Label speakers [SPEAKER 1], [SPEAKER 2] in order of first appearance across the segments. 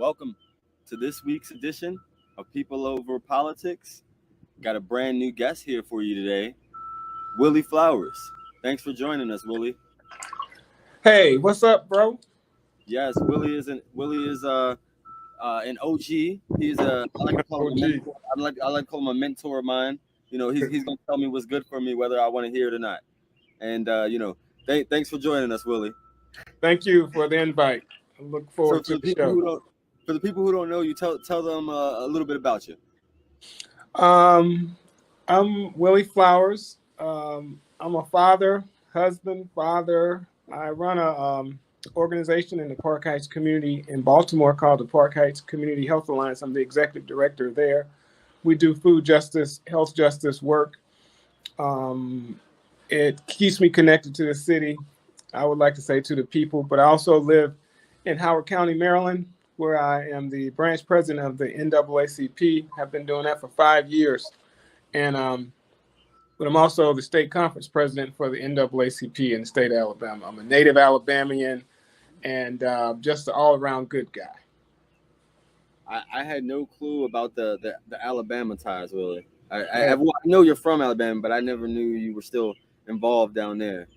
[SPEAKER 1] Welcome to this week's edition of People Over Politics. Got a brand new guest here for you today, Willie Flowers. Thanks for joining us, Willie.
[SPEAKER 2] Hey, what's up, bro?
[SPEAKER 1] Yes, Willie is an OG. He's I like to call him a mentor. I like to call him a mentor of mine. You know, he's gonna tell me what's good for me, whether I want to hear it or not. And thanks for joining us, Willie.
[SPEAKER 2] Thank you for the invite. I look forward to the show.
[SPEAKER 1] For the people who don't know you, tell them a little bit about you.
[SPEAKER 2] I'm Willie Flowers. I'm a husband. I run a organization in the Park Heights community in Baltimore called the Park Heights Community Health Alliance. I'm the executive director there. We do food justice, health justice work. It keeps me connected to the city. I would like to say to the people, but I also live in Howard County, Maryland, where I am the branch president of the NAACP. Have been doing that for 5 years. And but I'm also the state conference president for the NAACP in the state of Alabama. I'm a native Alabamian and just an all-around good guy.
[SPEAKER 1] I had no clue about the Alabama ties, Willie. I know you're from Alabama, but I never knew you were still involved down there.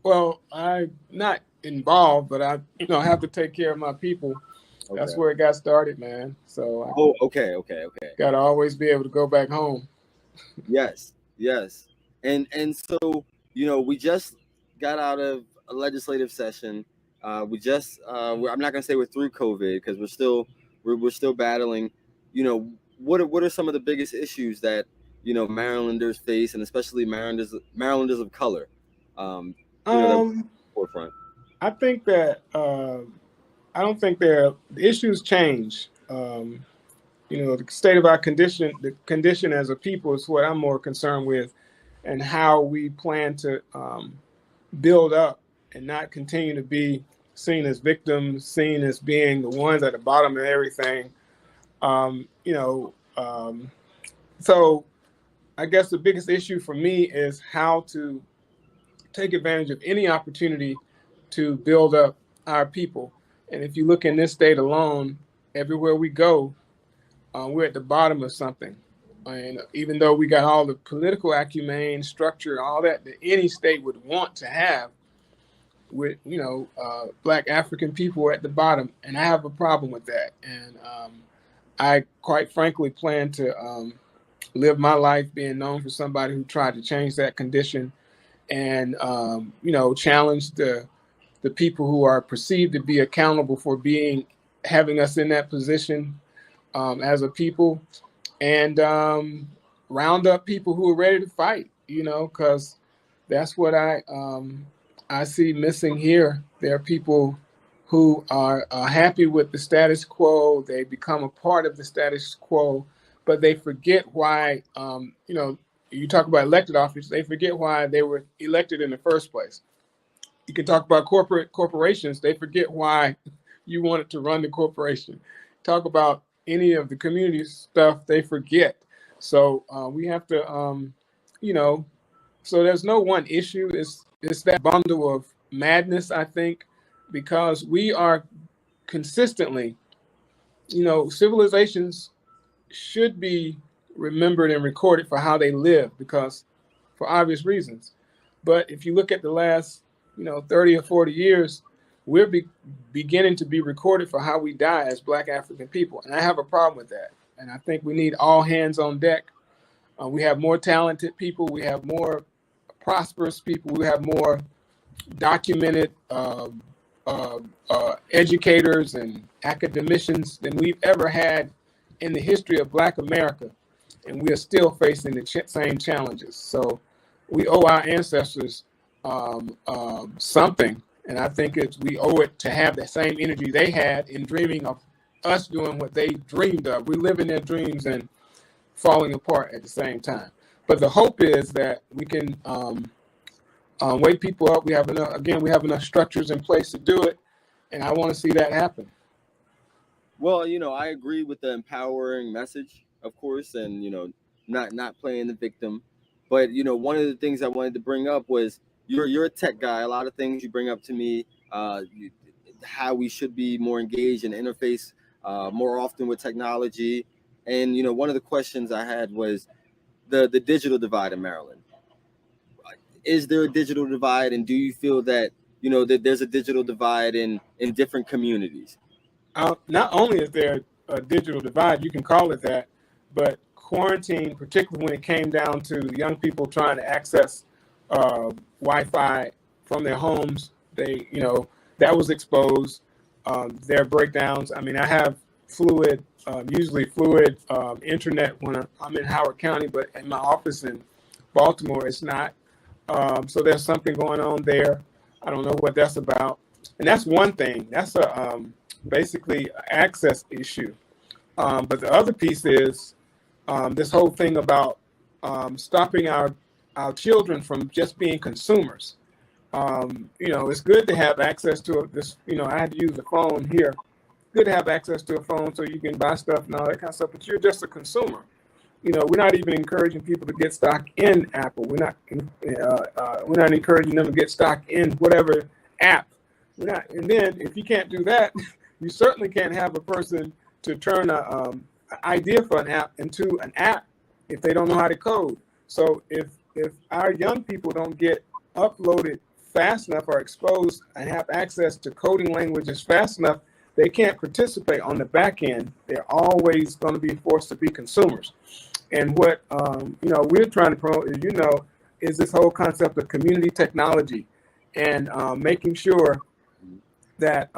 [SPEAKER 2] Well, I'm not involved, but I have to take care of my people. Okay. That's where it got started, man. So
[SPEAKER 1] okay.
[SPEAKER 2] Got to always be able to go back home.
[SPEAKER 1] Yes. And so, we just got out of a legislative session. I'm not gonna say we're through COVID because we're still battling. What are some of the biggest issues that Marylanders face, and especially Marylanders of color? Forefront.
[SPEAKER 2] I think that I don't think the issues change. The state of our condition, the condition as a people is what I'm more concerned with, and how we plan to build up and not continue to be seen as victims, seen as being the ones at the bottom of everything. So I guess the biggest issue for me is how to take advantage of any opportunity to build up our people. And if you look in this state alone, everywhere we go, we're at the bottom of something. And even though we got all the political acumen, structure, all that any state would want to have, with Black African people are at the bottom, and I have a problem with that. And I quite frankly plan to live my life being known for somebody who tried to change that condition, and challenge the people who are perceived to be accountable for having us in that position as a people, and round up people who are ready to fight, because that's what I see missing here. There are people who are happy with the status quo. They become a part of the status quo, but they forget why, you talk about elected office, they forget why they were elected in the first place. You can talk about corporations, they forget why you wanted to run the corporation. Talk about any of the community stuff, they forget. So we have to, so there's no one issue. It's that bundle of madness, I think, because we are consistently, civilizations should be remembered and recorded for how they live, because for obvious reasons. But if you look at the last, 30 or 40 years, we're beginning to be recorded for how we die as Black African people. And I have a problem with that. And I think we need all hands on deck. We have more talented people. We have more prosperous people. We have more documented educators and academicians than we've ever had in the history of Black America. And we are still facing the same challenges. So we owe our ancestors something. And I think we owe it to have the same energy they had in dreaming of us doing what they dreamed of. We live in their dreams and falling apart at the same time. But the hope is that we can wake people up. We have enough structures in place to do it. And I want to see that happen.
[SPEAKER 1] Well, I agree with the empowering message, of course, and, not playing the victim. But, one of the things I wanted to bring up was you're a tech guy. A lot of things you bring up to me, how we should be more engaged and interface more often with technology. And one of the questions I had was the digital divide in Maryland. Is there a digital divide, and do you feel that that there's a digital divide in different communities?
[SPEAKER 2] Not only is there a digital divide, you can call it that, but quarantine, particularly when it came down to young people trying to access Wi-Fi from their homes, that was exposed. Their breakdowns. I mean, I have usually fluid internet when I'm in Howard County, but in my office in Baltimore, it's not. So there's something going on there. I don't know what that's about. And that's one thing. That's a basically an access issue. But the other piece is this whole thing about stopping our children from just being consumers. It's good to have access to this. I had to use the phone here. Good to have access to a phone so you can buy stuff and all that kind of stuff, but you're just a consumer. We're not even encouraging people to get stock in Apple. We're not encouraging them to get stock in whatever app. And then if you can't do that, you certainly can't have a person to turn an idea for an app into an app if they don't know how to code. So if our young people don't get uploaded fast enough or exposed and have access to coding languages fast enough, they can't participate on the back end. They're always going to be forced to be consumers. And what we're trying to promote, is this whole concept of community technology and making sure that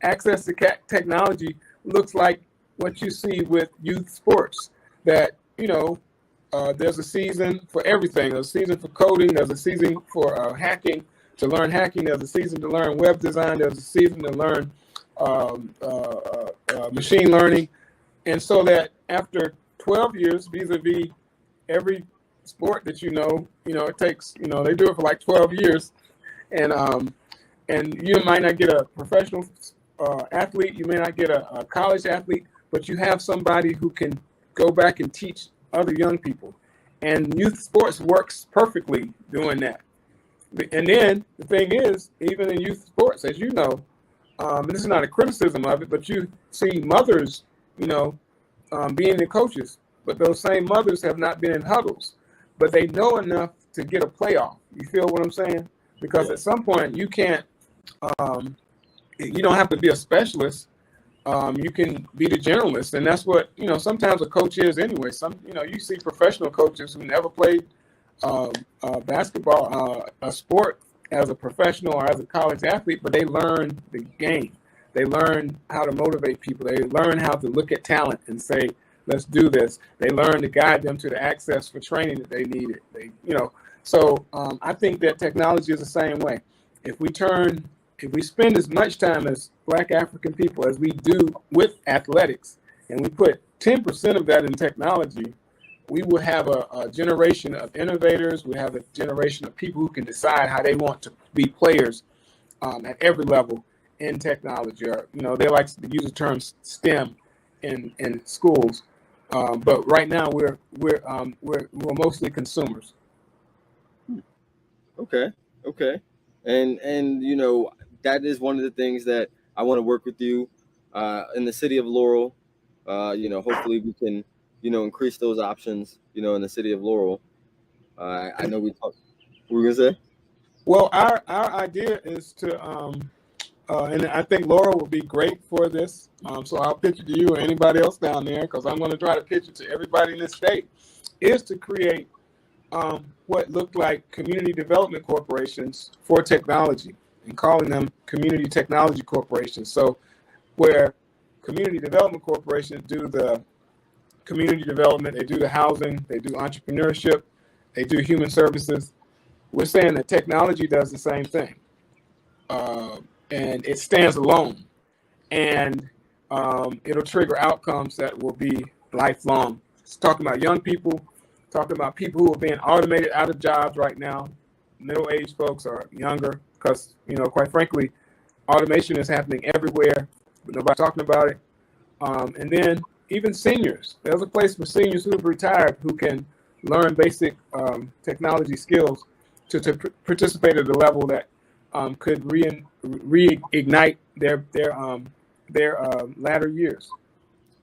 [SPEAKER 2] access to technology looks like what you see with youth sports. That there's a season for everything. There's a season for coding. There's a season for hacking, to learn hacking. There's a season to learn web design. There's a season to learn machine learning. And so that after 12 years, vis-a-vis every sport that it takes, they do it for like 12 years. And you might not get a professional athlete, you may not get a college athlete, but you have somebody who can go back and teach other young people. And youth sports works perfectly doing that. And then the thing is, even in youth sports, as you know, and this is not a criticism of it, but you see mothers, being the coaches, but those same mothers have not been in huddles, but they know enough to get a playoff. You feel what I'm saying? Because at some point you can't, you don't have to be a specialist. You can be the generalist, and that's what sometimes a coach is anyway. You see professional coaches who never played basketball, a sport as a professional or as a college athlete, but they learn the game. They learn how to motivate people. They learn how to look at talent and say, let's do this. They learn to guide them to the access for training that they needed. So I think that technology is the same way. If we spend as much time as Black African people as we do with athletics, and we put 10% of that in technology, we will have a generation of innovators. We have a generation of people who can decide how they want to be players at every level in technology. Or they like to use the term STEM in schools, but right now we're mostly consumers.
[SPEAKER 1] Okay, and that is one of the things that I want to work with you in the city of Laurel. Hopefully we can increase those options, in the city of Laurel. I know we talked. What were we gonna say?
[SPEAKER 2] Well, our idea is to, and I think Laurel will be great for this. So I'll pitch it to you or anybody else down there, because I'm going to try to pitch it to everybody in this state, is to create what looked like community development corporations for technology, and calling them community technology corporations. So where community development corporations do the community development, they do the housing, they do entrepreneurship, they do human services. We're saying that technology does the same thing, and it stands alone, and it'll trigger outcomes that will be lifelong. It's talking about young people, talking about people who are being automated out of jobs right now, middle-aged folks or younger, because, quite frankly, automation is happening everywhere, but nobody's talking about it. And then even seniors. There's a place for seniors who have retired who can learn basic technology skills to participate at a level that could reignite their latter years.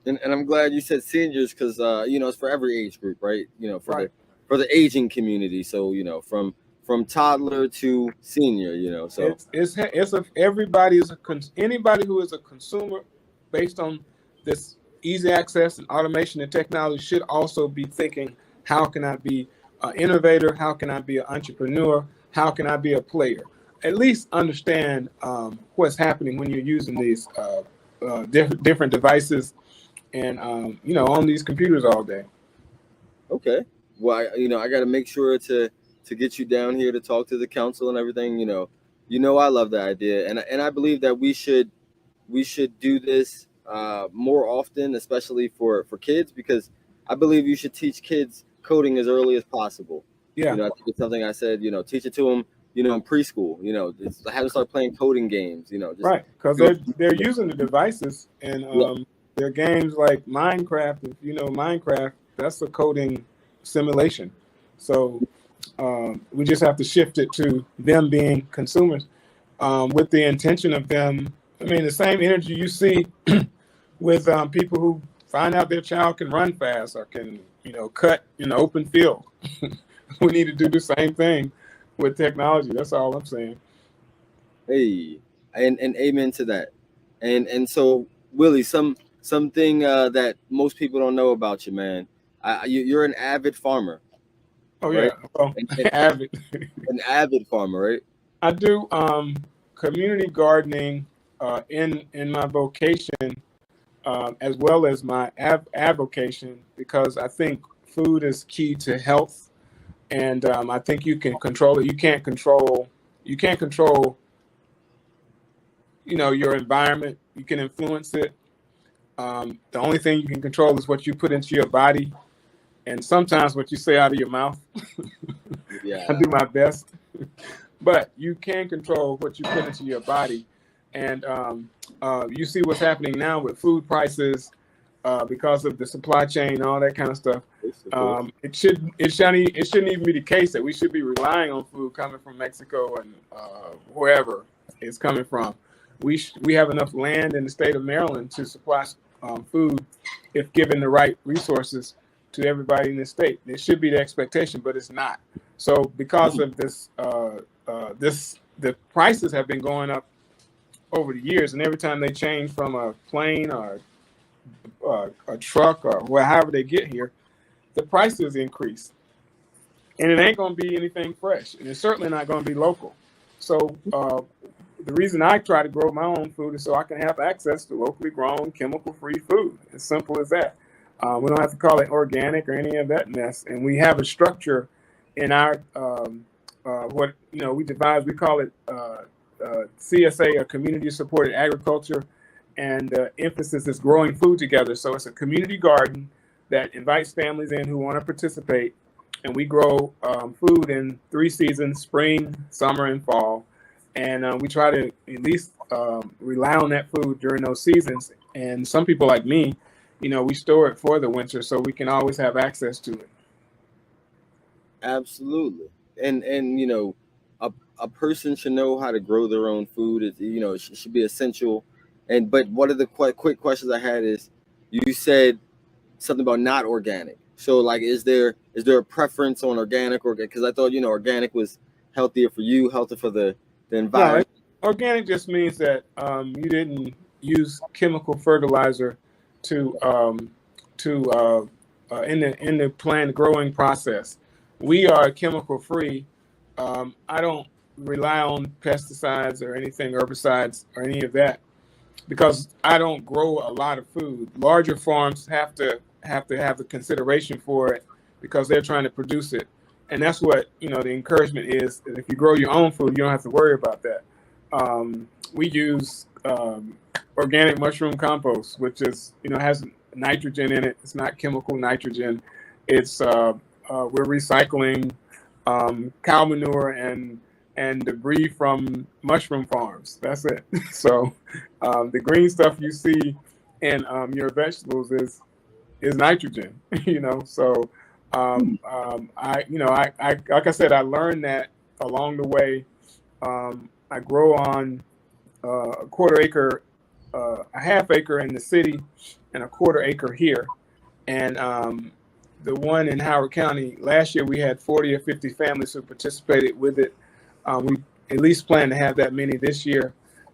[SPEAKER 1] And I'm glad you said seniors because it's for every age group, right?
[SPEAKER 2] Right.
[SPEAKER 1] For the aging community. So from toddler to senior. So
[SPEAKER 2] Everybody is anybody who is a consumer based on this easy access and automation and technology should also be thinking, how can I be an innovator? How can I be an entrepreneur? How can I be a player? At least understand what's happening when you're using these different devices and on these computers all day.
[SPEAKER 1] okay. Well, I got to make sure to get you down here to talk to the council and everything. I love the idea, and I believe that we should do this more often, especially for kids, because I believe you should teach kids coding as early as possible.
[SPEAKER 2] Yeah.
[SPEAKER 1] I think it's something I said. Teach it to them. In preschool. Have them start playing coding games. Just
[SPEAKER 2] Right, because they're using the devices and their games like Minecraft. If you know Minecraft, that's a coding simulation. So we just have to shift it to them being consumers with the intention of them. I mean, the same energy you see with people who find out their child can run fast or can cut in the open field. We need to do the same thing with technology. That's all I'm saying.
[SPEAKER 1] Hey, and amen to that. And so Willie, something that most people don't know about you, man. You're an avid farmer,
[SPEAKER 2] Oh
[SPEAKER 1] right?
[SPEAKER 2] yeah, well,
[SPEAKER 1] And
[SPEAKER 2] avid.
[SPEAKER 1] an avid farmer, right?
[SPEAKER 2] I do community gardening in my vocation as well as my avocation, because I think food is key to health, and I think you can control it. You can't control your environment. You can influence it. The only thing you can control is what you put into your body, and sometimes what you say out of your mouth.
[SPEAKER 1] Yeah.
[SPEAKER 2] I do my best, but you can control what you put into your body. And you see what's happening now with food prices because of the supply chain and all that kind of stuff. It shouldn't even be the case that we should be relying on food coming from Mexico and wherever it's coming from. We have enough land in the state of Maryland to supply food if given the right resources to everybody in the state. It should be the expectation, but it's not. So because of this, the prices have been going up over the years, and every time they change from a plane or a truck or however they get here, the prices increase. And it ain't going to be anything fresh, and it's certainly not going to be local. So the reason I try to grow my own food is so I can have access to locally grown, chemical-free food. As simple as that. We don't have to call it organic or any of that mess. And we have a structure in our what we devise. We call it CSA, or Community Supported Agriculture, and emphasis is growing food together. So it's a community garden that invites families in who want to participate, and we grow food in 3 seasons: spring, summer, and fall. And we try to at least rely on that food during those seasons. And some people like me, we store it for the winter so we can always have access to it.
[SPEAKER 1] Absolutely. And a person should know how to grow their own food. It should be essential. But one of the quick questions I had is, you said something about not organic. So like, is there a preference on organic? Because I thought organic was healthier for you, healthier for the environment.
[SPEAKER 2] No, organic just means that you didn't use chemical fertilizer in the plant growing process. We are chemical free. I don't rely on pesticides or anything, herbicides or any of that, because I don't grow a lot of food. Larger farms have to have the consideration for it because they're trying to produce it. And that's what, the encouragement is. If you grow your own food, you don't have to worry about that. We use organic mushroom compost, which is, has nitrogen in it. It's not chemical nitrogen. It's we're recycling cow manure and debris from mushroom farms. That's it. So the green stuff you see in your vegetables is nitrogen. So I like I said, I learned that along the way. I grow on a 1/4 acre a half acre in the city and a quarter acre here. And the one in Howard County, last year we had 40 or 50 families who participated with it. We at least plan to have that many this year.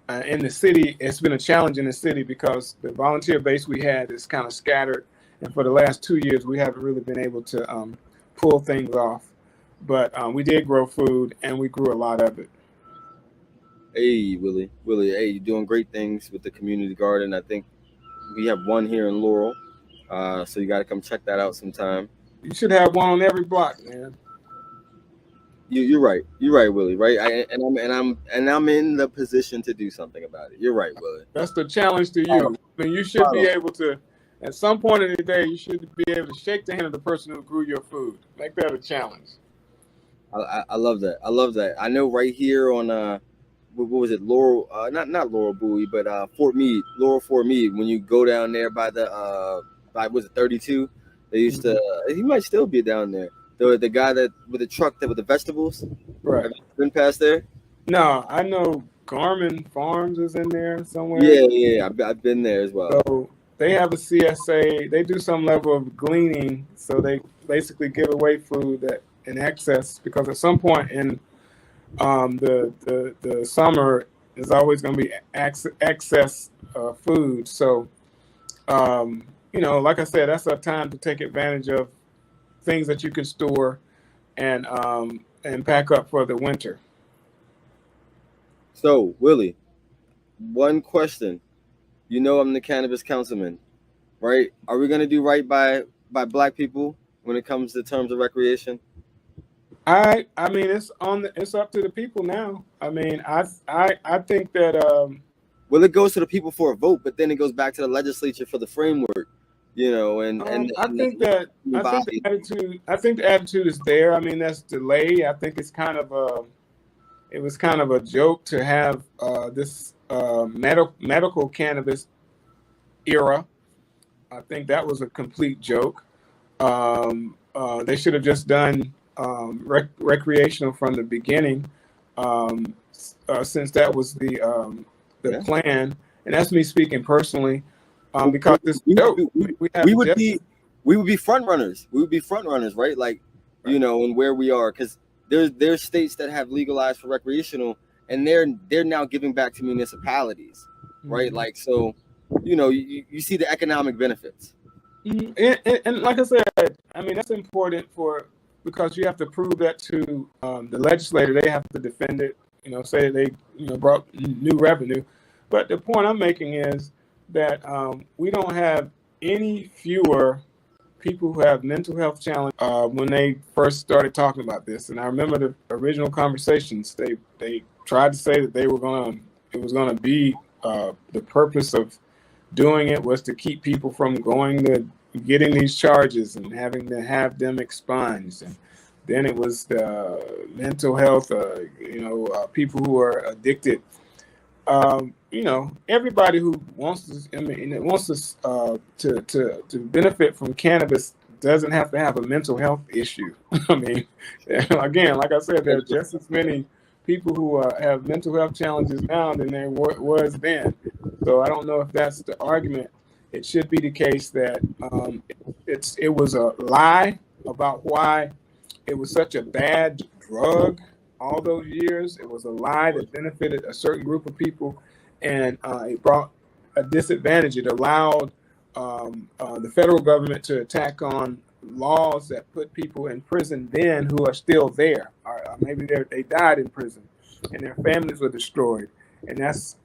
[SPEAKER 2] In the city, it's been a challenge in the city because the volunteer base we had is kind of scattered. And for the last 2 years, we haven't really been able to pull things off. But we did grow food, and we grew a lot of it.
[SPEAKER 1] Hey, Willie, hey, you're doing great things with the community garden. I think we have one here in Laurel, so you got to come check that out sometime.
[SPEAKER 2] You should have one on every block, man.
[SPEAKER 1] You're right, Willie. Right, I'm in the position to do something about it. You're right, Willie.
[SPEAKER 2] That's the challenge to you. I mean, you should be able to. At some point in the day, you should be able to shake the hand of the person who grew your food. Make that a challenge.
[SPEAKER 1] I love that. I know right here on what was it, Laurel? Not Laurel Bowie, but Fort Meade, When you go down there by the by was it 32? They used to. He might still be down there. The guy that with the truck that with the vegetables.
[SPEAKER 2] Right.
[SPEAKER 1] Have you been past there?
[SPEAKER 2] No, I know Garmin Farms is in there somewhere.
[SPEAKER 1] Yeah. I've been there as well.
[SPEAKER 2] So they have a CSA. They do some level of gleaning, so they basically give away food that in excess, because at some point in the summer is always going to be excess food. So like I said, that's a time to take advantage of things that you can store and pack up for the winter.
[SPEAKER 1] So, Willie, one question. I'm the cannabis councilman, right? Are we going to do right by Black people when it comes to terms of recreation?
[SPEAKER 2] I mean, it's up to the people now. I mean, I think that
[SPEAKER 1] well, it goes to the people for a vote, but then it goes back to the legislature for the framework,
[SPEAKER 2] I think the attitude is there. I mean, that's delay. I think it's it was kind of a joke to have this medical cannabis era. I think that was a complete joke. They should have just done recreational from the beginning, since that was the plan. And that's me speaking personally, because we would be front runners. We would be front runners, right? Like, right. And where we are, because there's states that have legalized for recreational, and they're now giving back to municipalities, right? Mm-hmm. Like, so, you see the economic benefits. Mm-hmm. And like I said, I mean, that's important because you have to prove that to the legislator. They have to defend it, say they brought new revenue. But the point I'm making is that we don't have any fewer people who have mental health challenges when they first started talking about this. And I remember the original conversations. They tried to say that it was going to be the purpose of doing it was to keep people from getting these charges and having to have them expunged. And then it was the mental health, people who are addicted. Everybody who wants to benefit from cannabis doesn't have to have a mental health issue. I mean, again, like I said, there are just as many people who have mental health challenges now than there was then. So I don't know if that's the argument. It should be the case that it was a lie about why it was such a bad drug all those years. It was a lie that benefited a certain group of people, and it brought a disadvantage. It allowed the federal government to attack on laws that put people in prison then who are still there, or maybe they died in prison and their families were destroyed. And that's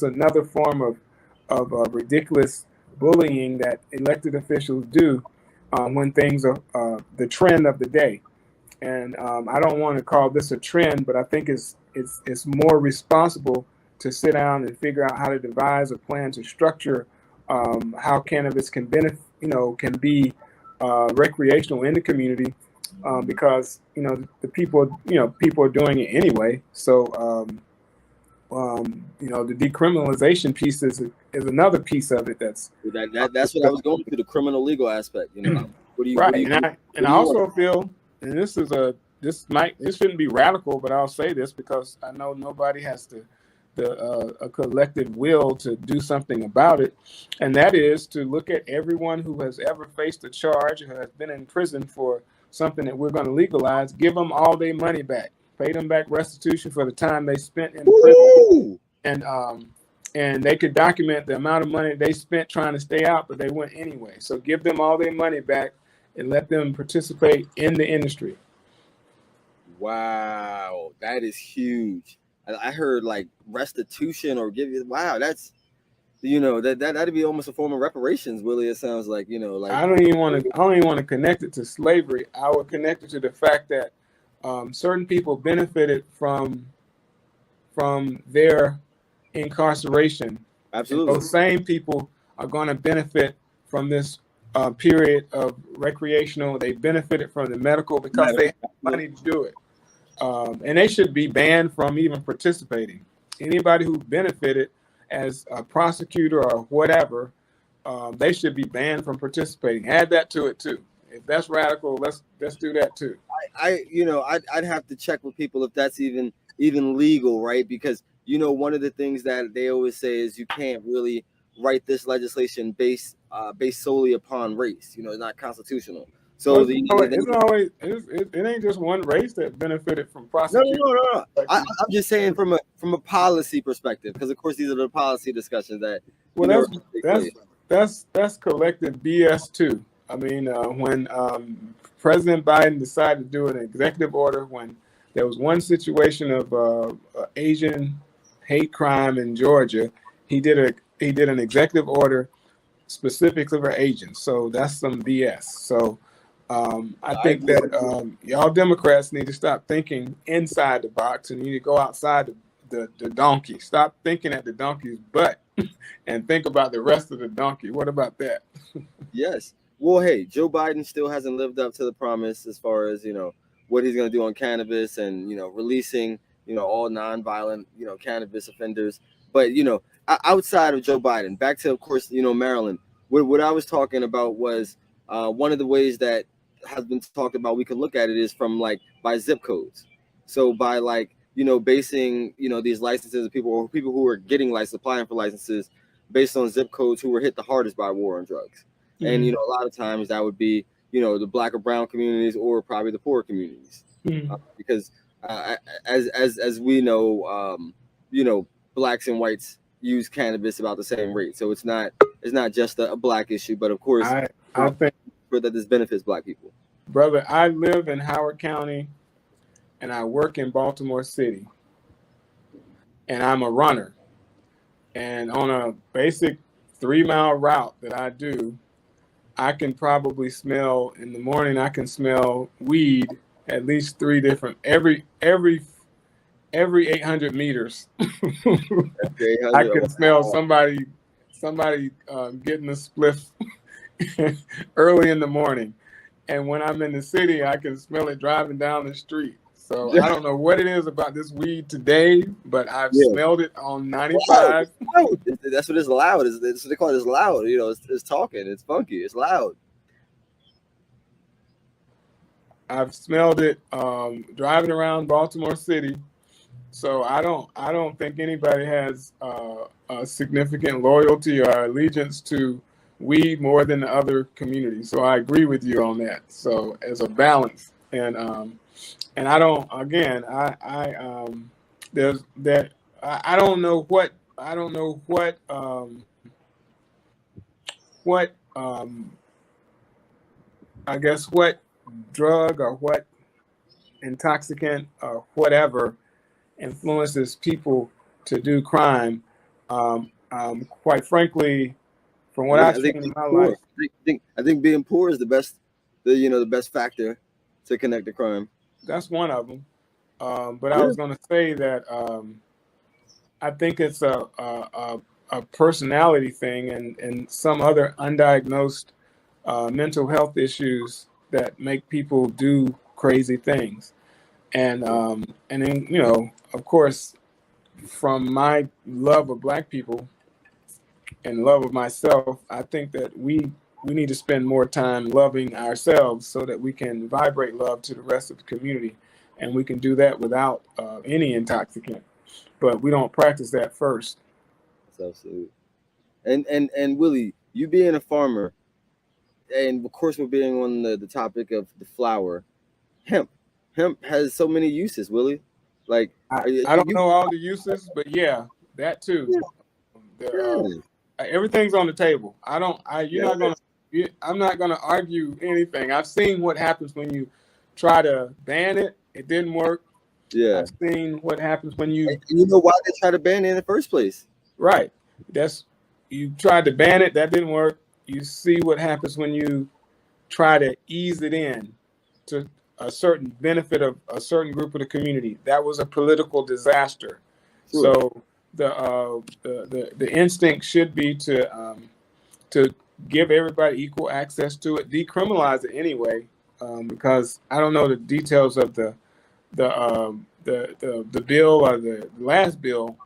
[SPEAKER 2] another form of ridiculous bullying that elected officials do when things are the trend of the day. And I don't want to call this a trend, but I think it's more responsible to sit down and figure out how to devise a plan to structure how cannabis can can be recreational in the community, because the people are doing it anyway. So the decriminalization piece is another piece of it. That's what
[SPEAKER 1] I was going to, the criminal legal aspect.
[SPEAKER 2] I also feel, and this shouldn't be radical, but I'll say this because I know nobody has to a collective will to do something about it, and that is to look at everyone who has ever faced a charge, who has been in prison for something that we're going to legalize, give them all their money back, pay them back restitution for the time they spent in prison, and they could document the amount of money they spent trying to stay out, but they went anyway. So give them all their money back and let them participate in the industry.
[SPEAKER 1] Wow, that is huge. I heard like restitution or give you. Wow, that's that'd be almost a form of reparations, Willie. It sounds like like
[SPEAKER 2] I don't even want to connect it to slavery. I would connect it to the fact that certain people benefited from their incarceration.
[SPEAKER 1] Absolutely.
[SPEAKER 2] And those same people are going to benefit from this period of recreational. They benefited from the medical because they have money to do it. And they should be banned from even participating. Anybody who benefited as a prosecutor or whatever, they should be banned from participating. Add that to it too. If that's radical, let's do that too.
[SPEAKER 1] I'd have to check with people if that's even legal, right? Because one of the things that they always say is you can't really write this legislation based solely upon race. It's not constitutional. So
[SPEAKER 2] it ain't just one race that benefited from prosecution.
[SPEAKER 1] No. I'm just saying from a policy perspective, because of course these are the policy discussions that.
[SPEAKER 2] Well, that's collective BS too. I mean, when President Biden decided to do an executive order when there was one situation of Asian hate crime in Georgia, he did an executive order specifically for Asians. So that's some BS. So I think that y'all Democrats need to stop thinking inside the box and need to go outside the donkey. Stop thinking at the donkey's butt and think about the rest of the donkey. What about that?
[SPEAKER 1] Yes. Well, hey, Joe Biden still hasn't lived up to the promise as far as, what he's going to do on cannabis and, releasing, all nonviolent, cannabis offenders. But, outside of Joe Biden, back to, of course, Maryland, what I was talking about was one of the ways that has been talked about, we could look at it is from by zip codes. So by basing, these licenses of people who are getting licensed, applying for licenses based on zip codes who were hit the hardest by war on drugs. Mm-hmm. And, a lot of times that would be, the Black or brown communities or probably the poor communities. Mm-hmm. Because as we know, Blacks and whites use cannabis about the same rate. So it's not just a Black issue, but of course,
[SPEAKER 2] I think
[SPEAKER 1] that this benefits Black people.
[SPEAKER 2] Brother, I live in Howard County and I work in Baltimore City. And I'm a runner. And on a basic 3-mile route that I do, I can probably smell in the morning. I can smell weed at least 3 different every 800 meters. I can smell somebody getting a spliff early in the morning, and when I'm in the city, I can smell it driving down the street. So I don't know what it is about this weed today, but I've smelled it on 95.
[SPEAKER 1] Wow. That's what it's loud. That's what they call it. It's loud. It's talking. It's funky. It's loud.
[SPEAKER 2] I've smelled it driving around Baltimore City. So I don't think anybody has a significant loyalty or allegiance to weed more than the other communities. So I agree with you on that. So as a balance, and I don't. Again, there's that. I don't know what I guess what drug or what intoxicant or whatever influences people to do crime. Quite frankly, from what I've seen in my life,
[SPEAKER 1] I think being poor is the best factor to connect to crime.
[SPEAKER 2] That's one of them. But I was going to say that I think it's a personality thing and some other undiagnosed mental health issues that make people do crazy things. And then, of course, from my love of Black people and love of myself, I think that we need to spend more time loving ourselves so that we can vibrate love to the rest of the community. And we can do that without any intoxicant. but we don't practice that first.
[SPEAKER 1] That's absolutely. And Willie, you being a farmer, and of course we're being on the topic of the flower, hemp. Hemp has so many uses, Willie. Like,
[SPEAKER 2] I don't know all the uses, but yeah, that too. The, everything's on the table. I'm not gonna argue anything. I've seen what happens when you try to ban it. It didn't work.
[SPEAKER 1] Yeah.
[SPEAKER 2] I've seen what happens when
[SPEAKER 1] And you know why they try to ban it in the first place.
[SPEAKER 2] Right. You tried to ban it, that didn't work. You see what happens when you try to ease it in to a certain benefit of a certain group of the community. That was a political disaster. Sure. So the instinct should be to give everybody equal access to it, decriminalize it anyway, because I don't know the details of the bill or the last bill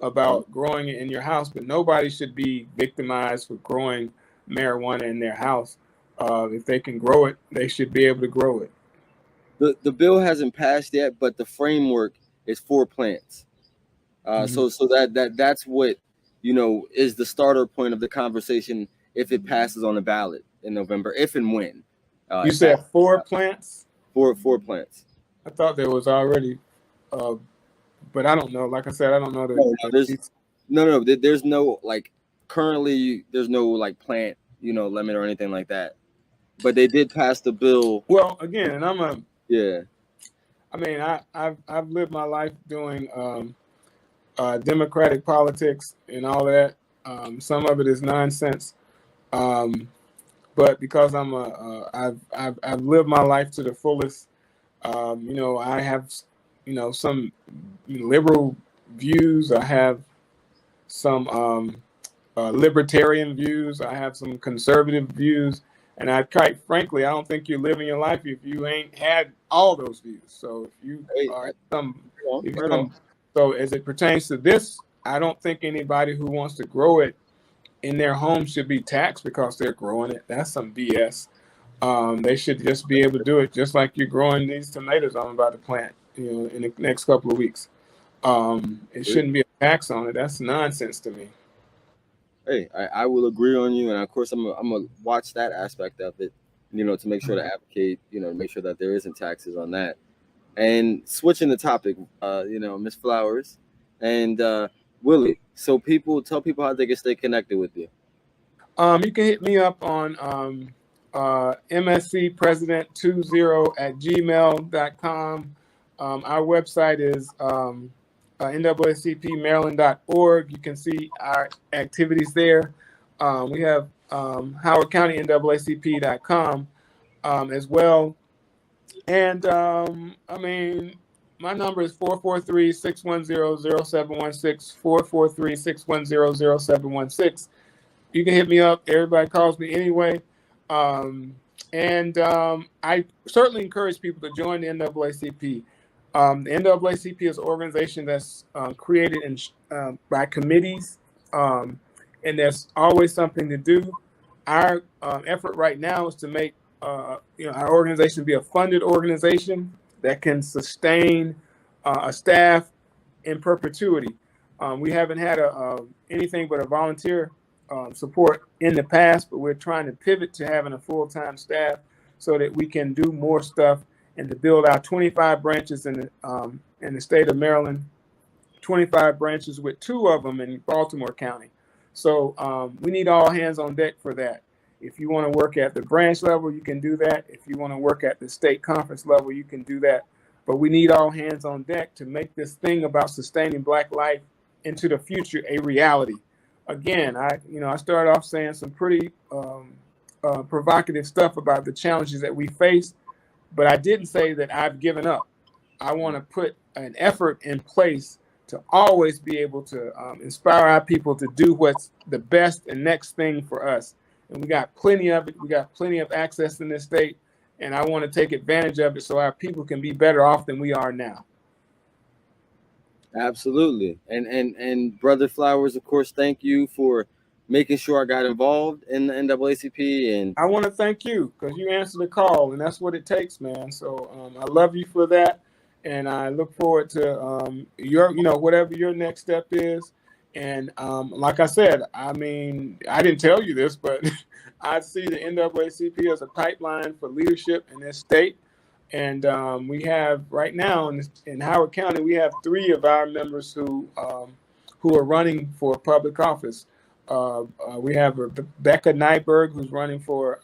[SPEAKER 2] about growing it in your house, but nobody should be victimized for growing marijuana in their house. If they can grow it, they should be able to grow it.
[SPEAKER 1] The bill hasn't passed yet, but the framework is for plants. So that's what is the starter point of the conversation if it passes on the ballot in November, if and when.
[SPEAKER 2] You said 4 plants?
[SPEAKER 1] Four plants.
[SPEAKER 2] I thought there was already, but I don't know. Like I said, I don't know.
[SPEAKER 1] There's no like currently there's no like plant limit or anything like that. But they did pass the bill.
[SPEAKER 2] Well, again, and
[SPEAKER 1] I
[SPEAKER 2] mean, I've lived my life doing democratic politics and all that. Some of it is nonsense, but because I've lived my life to the fullest. I have some liberal views. I have some libertarian views. I have some conservative views. And quite frankly, I don't think you're living your life if you ain't had all those views. So if you are so as it pertains to this, I don't think anybody who wants to grow it in their home should be taxed because they're growing it. That's some BS. They should just be able to do it just like you're growing these tomatoes I'm about to plant, in the next couple of weeks. It shouldn't be a tax on it. That's nonsense to me.
[SPEAKER 1] Hey, I will agree on you, and of course I'm gonna watch that aspect of it, to make sure to advocate, to make sure that there isn't taxes on that. And switching the topic, Ms. Flowers and Willie. So tell people how they can stay connected with you.
[SPEAKER 2] You can hit me up on mscpresident20@gmail.com. Our website is NAACPmaryland.org. You can see our activities there. We have Howard County NAACP.com as well. And my number is 443-610-0716, 443-610-0716. You can hit me up. Everybody calls me anyway. I certainly encourage people to join the NAACP. The NAACP is an organization that's created by committees, and there's always something to do. Our effort right now is to make our organization be a funded organization that can sustain a staff in perpetuity. We haven't had anything but a volunteer support in the past, but we're trying to pivot to having a full-time staff so that we can do more stuff and to build our 25 branches in the state of Maryland, 25 branches with 2 of them in Baltimore County. So we need all hands on deck for that. If you want to work at the branch level, you can do that. If you want to work at the state conference level, you can do that. But we need all hands on deck to make this thing about sustaining Black life into the future a reality. Again, I started off saying some pretty provocative stuff about the challenges that we face, but I didn't say that I've given up. I want to put an effort in place to always be able to inspire our people to do what's the best and next thing for us. And we got plenty of it. We got plenty of access in this state. And I want to take advantage of it so our people can be better off than we are now.
[SPEAKER 1] Absolutely. And Brother Flowers, of course, thank you for making sure I got involved in the NAACP. And
[SPEAKER 2] I want to thank you because you answered the call, and that's what it takes, man. So I love you for that. and I look forward to your, whatever your next step is. And like I said, I mean, I didn't tell you this, but I see the NAACP as a pipeline for leadership in this state. And we have right now in Howard County, we have 3 of our members who are running for public office. We have Rebecca Nyberg, who's running for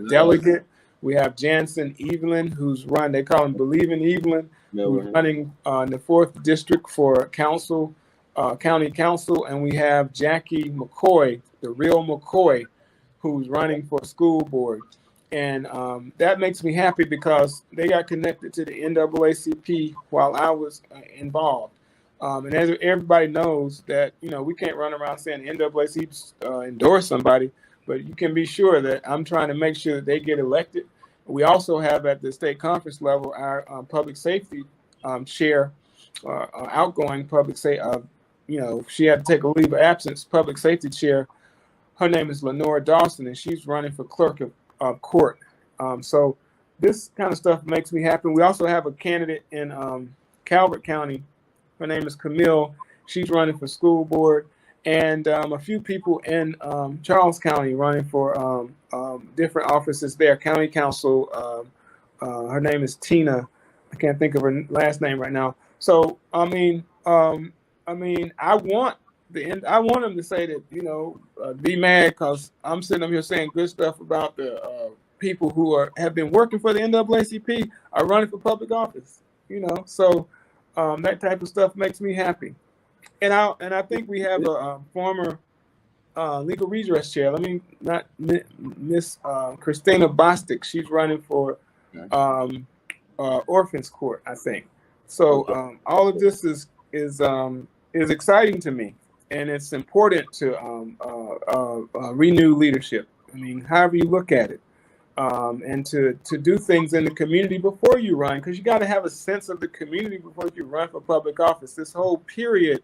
[SPEAKER 2] delegate. We have Jansen Evelyn, who's they call him Believe in Evelyn, who's running in the 4th district for council, county council. And we have Jackie McCoy, the real McCoy, who's running for school board. And that makes me happy because they got connected to the NAACP while I was involved. And as everybody knows that, we can't run around saying NAACP endorse somebody, but you can be sure that I'm trying to make sure that they get elected. We also have at the state conference level our public safety chair, outgoing public safety. She had to take a leave of absence. Public safety chair. Her name is Lenora Dawson, and she's running for clerk of court. So this kind of stuff makes me happy. We also have a candidate in Calvert County. Her name is Camille. She's running for school board. And a few people in Charles County running for different offices there. County council. Her name is Tina. I can't think of her last name right now. So I want them to say that be mad because I'm sitting up here saying good stuff about the people who have been working for the NAACP are running for public office. So that type of stuff makes me happy. And I think we have a former legal redress chair. Let me not Miss Christina Bostic. She's running for Orphans Court, I think. So all of this is exciting to me, and it's important to renew leadership. I mean, however you look at it, and to do things in the community before you run, because you got to have a sense of the community before you run for public office. This whole period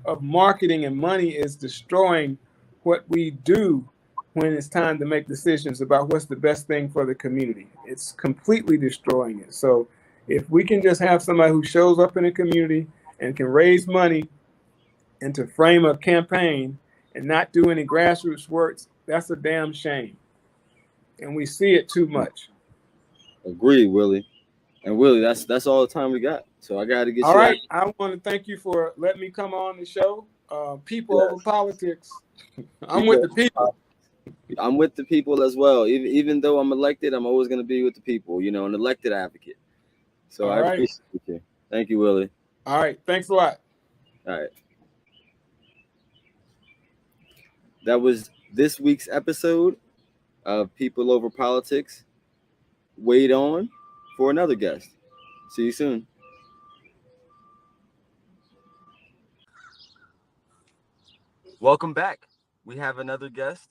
[SPEAKER 2] of marketing and money is destroying what we do when it's time to make decisions about what's the best thing for the community. It's completely destroying it. So if we can just have somebody who shows up in the community and can raise money and to frame a campaign and not do any grassroots work, that's a damn shame. And we see it too much.
[SPEAKER 1] Agree, Willie. And Willie, that's all the time we got. So I got to get
[SPEAKER 2] all
[SPEAKER 1] you
[SPEAKER 2] right.
[SPEAKER 1] out.
[SPEAKER 2] I want to thank you for letting me come on the show. People over politics. I'm with the people.
[SPEAKER 1] I'm with the people as well. Even though I'm elected, I'm always going to be with the people, an elected advocate. So I appreciate you. Thank you, Willie.
[SPEAKER 2] All right. Thanks a lot.
[SPEAKER 1] All right. That was this week's episode of People Over Politics. Wait on for another guest. See you soon. Welcome back. We have another guest.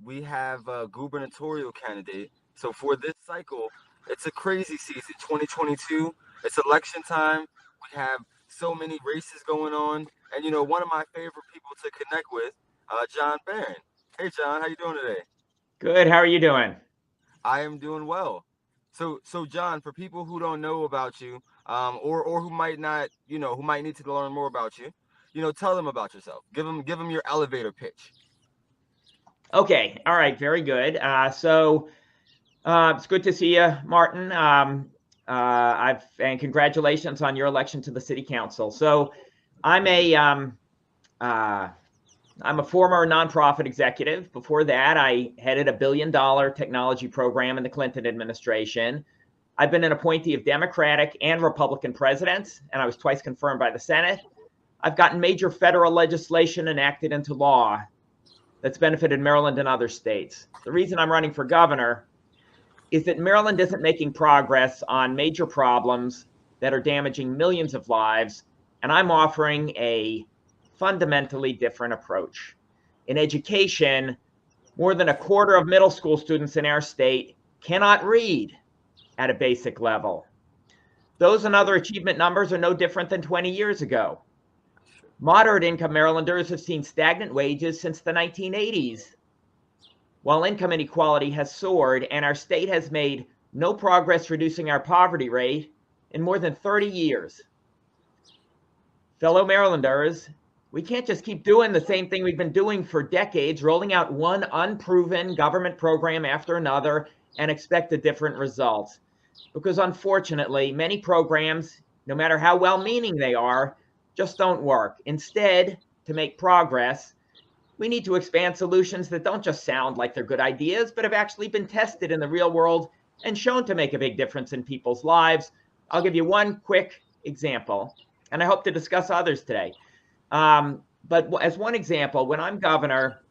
[SPEAKER 1] We have a gubernatorial candidate. So for this cycle, it's a crazy season. 2022, it's election time. We have so many races going on. And, one of my favorite people to connect with, Jon Baron. Hey, Jon, how you doing today?
[SPEAKER 3] Good. How are you doing?
[SPEAKER 1] I am doing well. So Jon, for people who don't know about you, or who might not, who might need to learn more about you, tell them about yourself. Give them your elevator pitch.
[SPEAKER 3] Okay. All right. Very good. So it's good to see you, Martin. And congratulations on your election to the city council. So I'm a former nonprofit executive. Before that, I headed $1 billion technology program in the Clinton administration. I've been an appointee of Democratic and Republican presidents, and I was twice confirmed by the Senate. I've gotten major federal legislation enacted into law that's benefited Maryland and other states. The reason I'm running for governor is that Maryland isn't making progress on major problems that are damaging millions of lives, and I'm offering a fundamentally different approach. In education, more than a quarter of middle school students in our state cannot read at a basic level. Those and other achievement numbers are no different than 20 years ago. Moderate income Marylanders have seen stagnant wages since the 1980s, while income inequality has soared and our state has made no progress reducing our poverty rate. in more than 30 years. Fellow Marylanders, we can't just keep doing the same thing we've been doing for decades, rolling out one unproven government program after another and expect a different result. Because unfortunately, many programs, no matter how well-meaning they are, just don't work. Instead, to make progress, we need to expand solutions that don't just sound like they're good ideas, but have actually been tested in the real world and shown to make a big difference in people's lives. I'll give you one quick example, and I hope to discuss others today. But as one example, when I'm governor,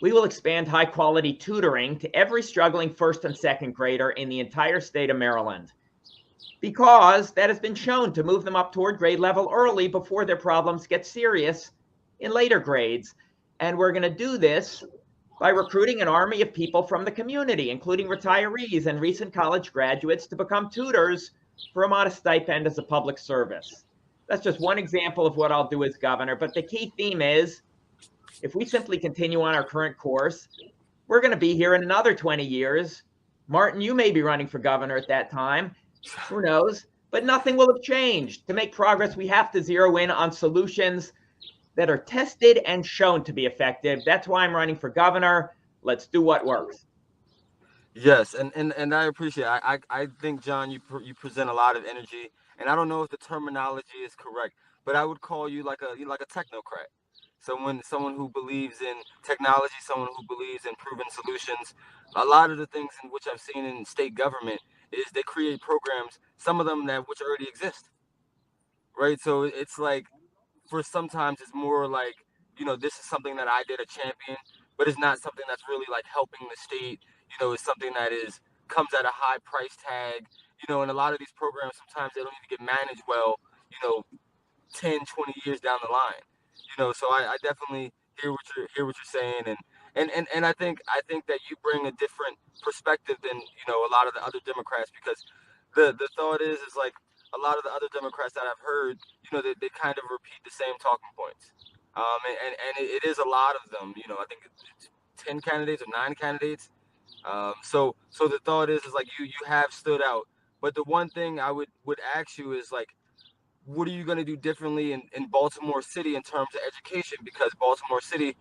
[SPEAKER 3] we will expand high-quality tutoring to every struggling first and second grader in the entire state of Maryland, because that has been shown to move them up toward grade level early before their problems get serious in later grades. And we're going to do this by recruiting an army of people from the community, including retirees and recent college graduates, to become tutors for a modest stipend as a public service. That's just one example of what I'll do as governor. But the key theme is, if we simply continue on our current course, we're going to be here in another 20 years. Martin, you may be running for governor at that time. Who knows? But nothing will have changed. To make progress, we have to zero in on solutions that are tested and shown to be effective. That's why I'm running for governor. Let's do what works.
[SPEAKER 1] Yes, and I appreciate it. I think, Jon, you present a lot of energy, and I don't know if the terminology is correct, but I would call you like a technocrat. Someone who believes in technology, someone who believes in proven solutions. A lot of the things in which I've seen in state government is they create programs, some of them that which already exist, right? So it's like, for sometimes it's more like, this is something that I did a champion, but it's not something that's really like helping the state. It's something that comes at a high price tag, and a lot of these programs, sometimes they don't even get managed well, 10, 20 years down the line. So I definitely hear what you're saying, and I think that you bring a different perspective than, a lot of the other Democrats, because the thought is like a lot of the other Democrats that I've heard, they kind of repeat the same talking points. And it is a lot of them. I think it's 10 candidates or 9 candidates. So the thought is like you have stood out. But the one thing I would ask you is like, what are you going to do differently in Baltimore City in terms of education? Because Baltimore City,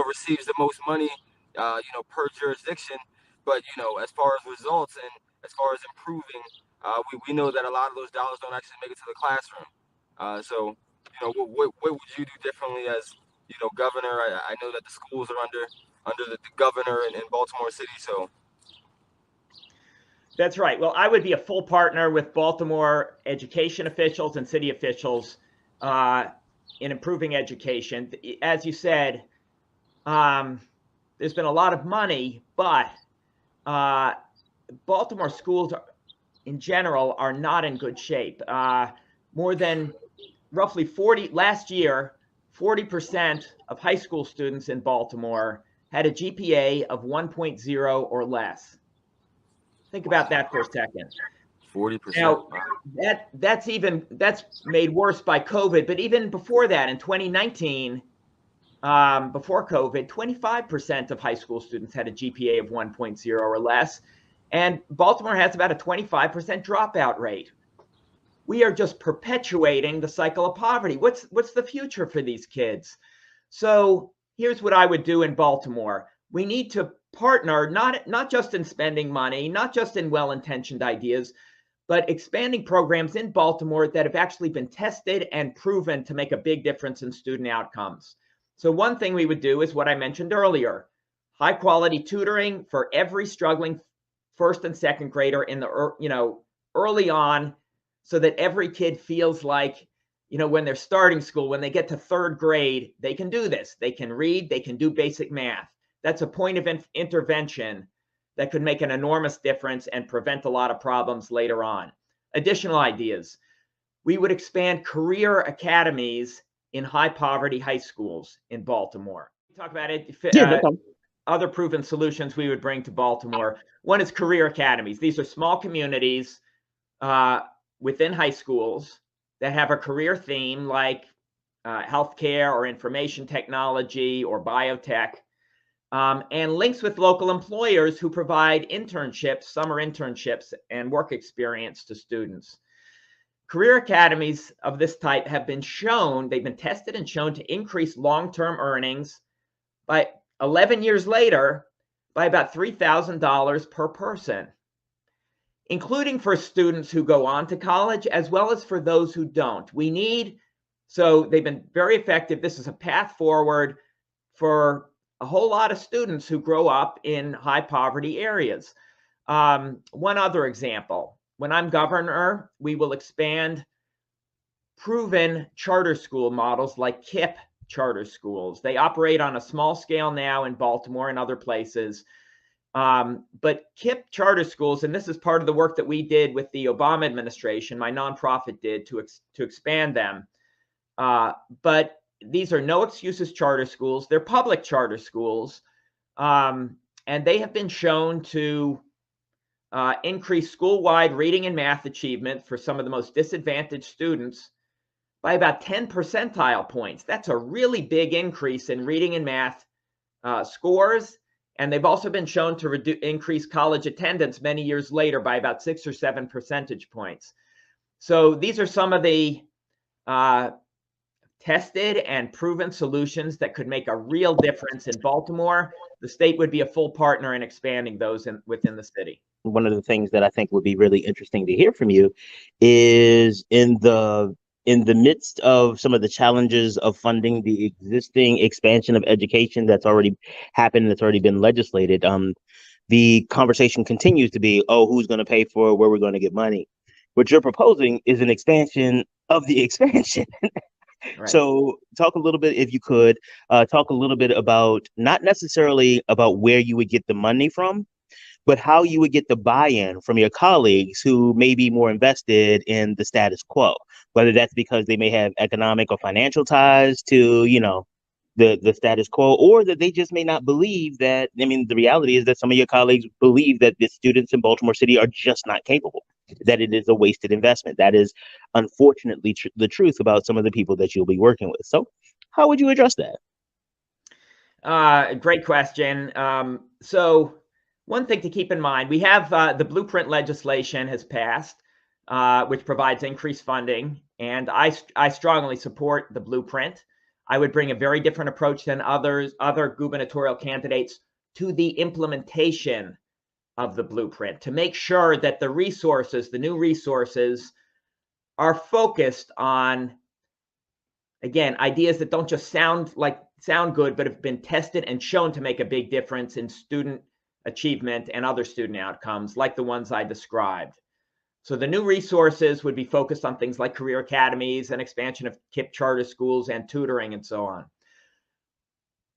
[SPEAKER 1] receives the most money, per jurisdiction. But, as far as results and as far as improving, we know that a lot of those dollars don't actually make it to the classroom. So, what would you do differently as, governor? I know that the schools are under the governor in Baltimore City. So.
[SPEAKER 3] That's right. Well, I would be a full partner with Baltimore education officials and city officials in improving education. As you said, there's been a lot of money, but Baltimore schools in general are not in good shape. More than roughly 40% of high school students in Baltimore had a GPA of 1.0 or less. Think about that for a second.
[SPEAKER 1] 40%.
[SPEAKER 3] Now, that's made worse by COVID, but even before that, in 2019, before COVID, 25% of high school students had a GPA of 1.0 or less, and Baltimore has about a 25% dropout rate. We are just perpetuating the cycle of poverty. What's the future for these kids? So here's what I would do in Baltimore. We need to partner, not just in spending money, not just in well-intentioned ideas, but expanding programs in Baltimore that have actually been tested and proven to make a big difference in student outcomes. So one thing we would do is what I mentioned earlier: high quality tutoring for every struggling first and second grader in the early on, so that every kid feels like, when they're starting school, when they get to third grade, they can do this. They can read, they can do basic math. That's a point of intervention that could make an enormous difference and prevent a lot of problems later on. Additional ideas: we would expand career academies in high poverty high schools in Baltimore. Talk about it. Other proven solutions we would bring to Baltimore. One is career academies. These are small communities within high schools that have a career theme like healthcare or information technology or biotech. and links with local employers who provide internships, summer internships, and work experience to students. Career academies of this type have been shown, they've been tested and shown to increase long-term earnings by 11 years later by about $3,000 per person, including for students who go on to college as well as for those who don't. So they've been very effective. This is a path forward for a whole lot of students who grow up in high poverty areas. One other example, when I'm governor, we will expand proven charter school models like KIPP charter schools. They operate on a small scale now in Baltimore and other places. But KIPP charter schools, and this is part of the work that we did with the Obama administration, my nonprofit did to expand them. But these are no excuses charter schools. They're public charter schools. And they have been shown to increase school-wide reading and math achievement for some of the most disadvantaged students by about 10 percentile points. That's a really big increase in reading and math scores. And they've also been shown to increase college attendance many years later by about 6 or 7 percentage points. So these are some of the tested and proven solutions that could make a real difference in Baltimore. The state would be a full partner in expanding those within the city.
[SPEAKER 4] One of the things that I think would be really interesting to hear from you is in the midst of some of the challenges of funding the existing expansion of education that's already happened, that's already been legislated, the conversation continues to be, oh, who's going to pay for it, where we're going to get money. What you're proposing is an expansion of the expansion. Right. So talk a little bit, if you could, talk a little bit about not necessarily about where you would get the money from, but how you would get the buy-in from your colleagues who may be more invested in the status quo, whether that's because they may have economic or financial ties to, the status quo, or that they just may not believe that. I mean, the reality is that some of your colleagues believe that the students in Baltimore City are just not capable, that it is a wasted investment. That is unfortunately the truth about some of the people that you'll be working with. So how would you address
[SPEAKER 3] that? Great question. So one thing to keep in mind, we have the blueprint legislation has passed, which provides increased funding. And I strongly support the blueprint. I would bring a very different approach than other gubernatorial candidates to the implementation of the blueprint to make sure that the new resources are focused on, again, ideas that don't just sound good, but have been tested and shown to make a big difference in student achievement and other student outcomes like the ones I described. So the new resources would be focused on things like career academies and expansion of KIPP charter schools and tutoring and so on.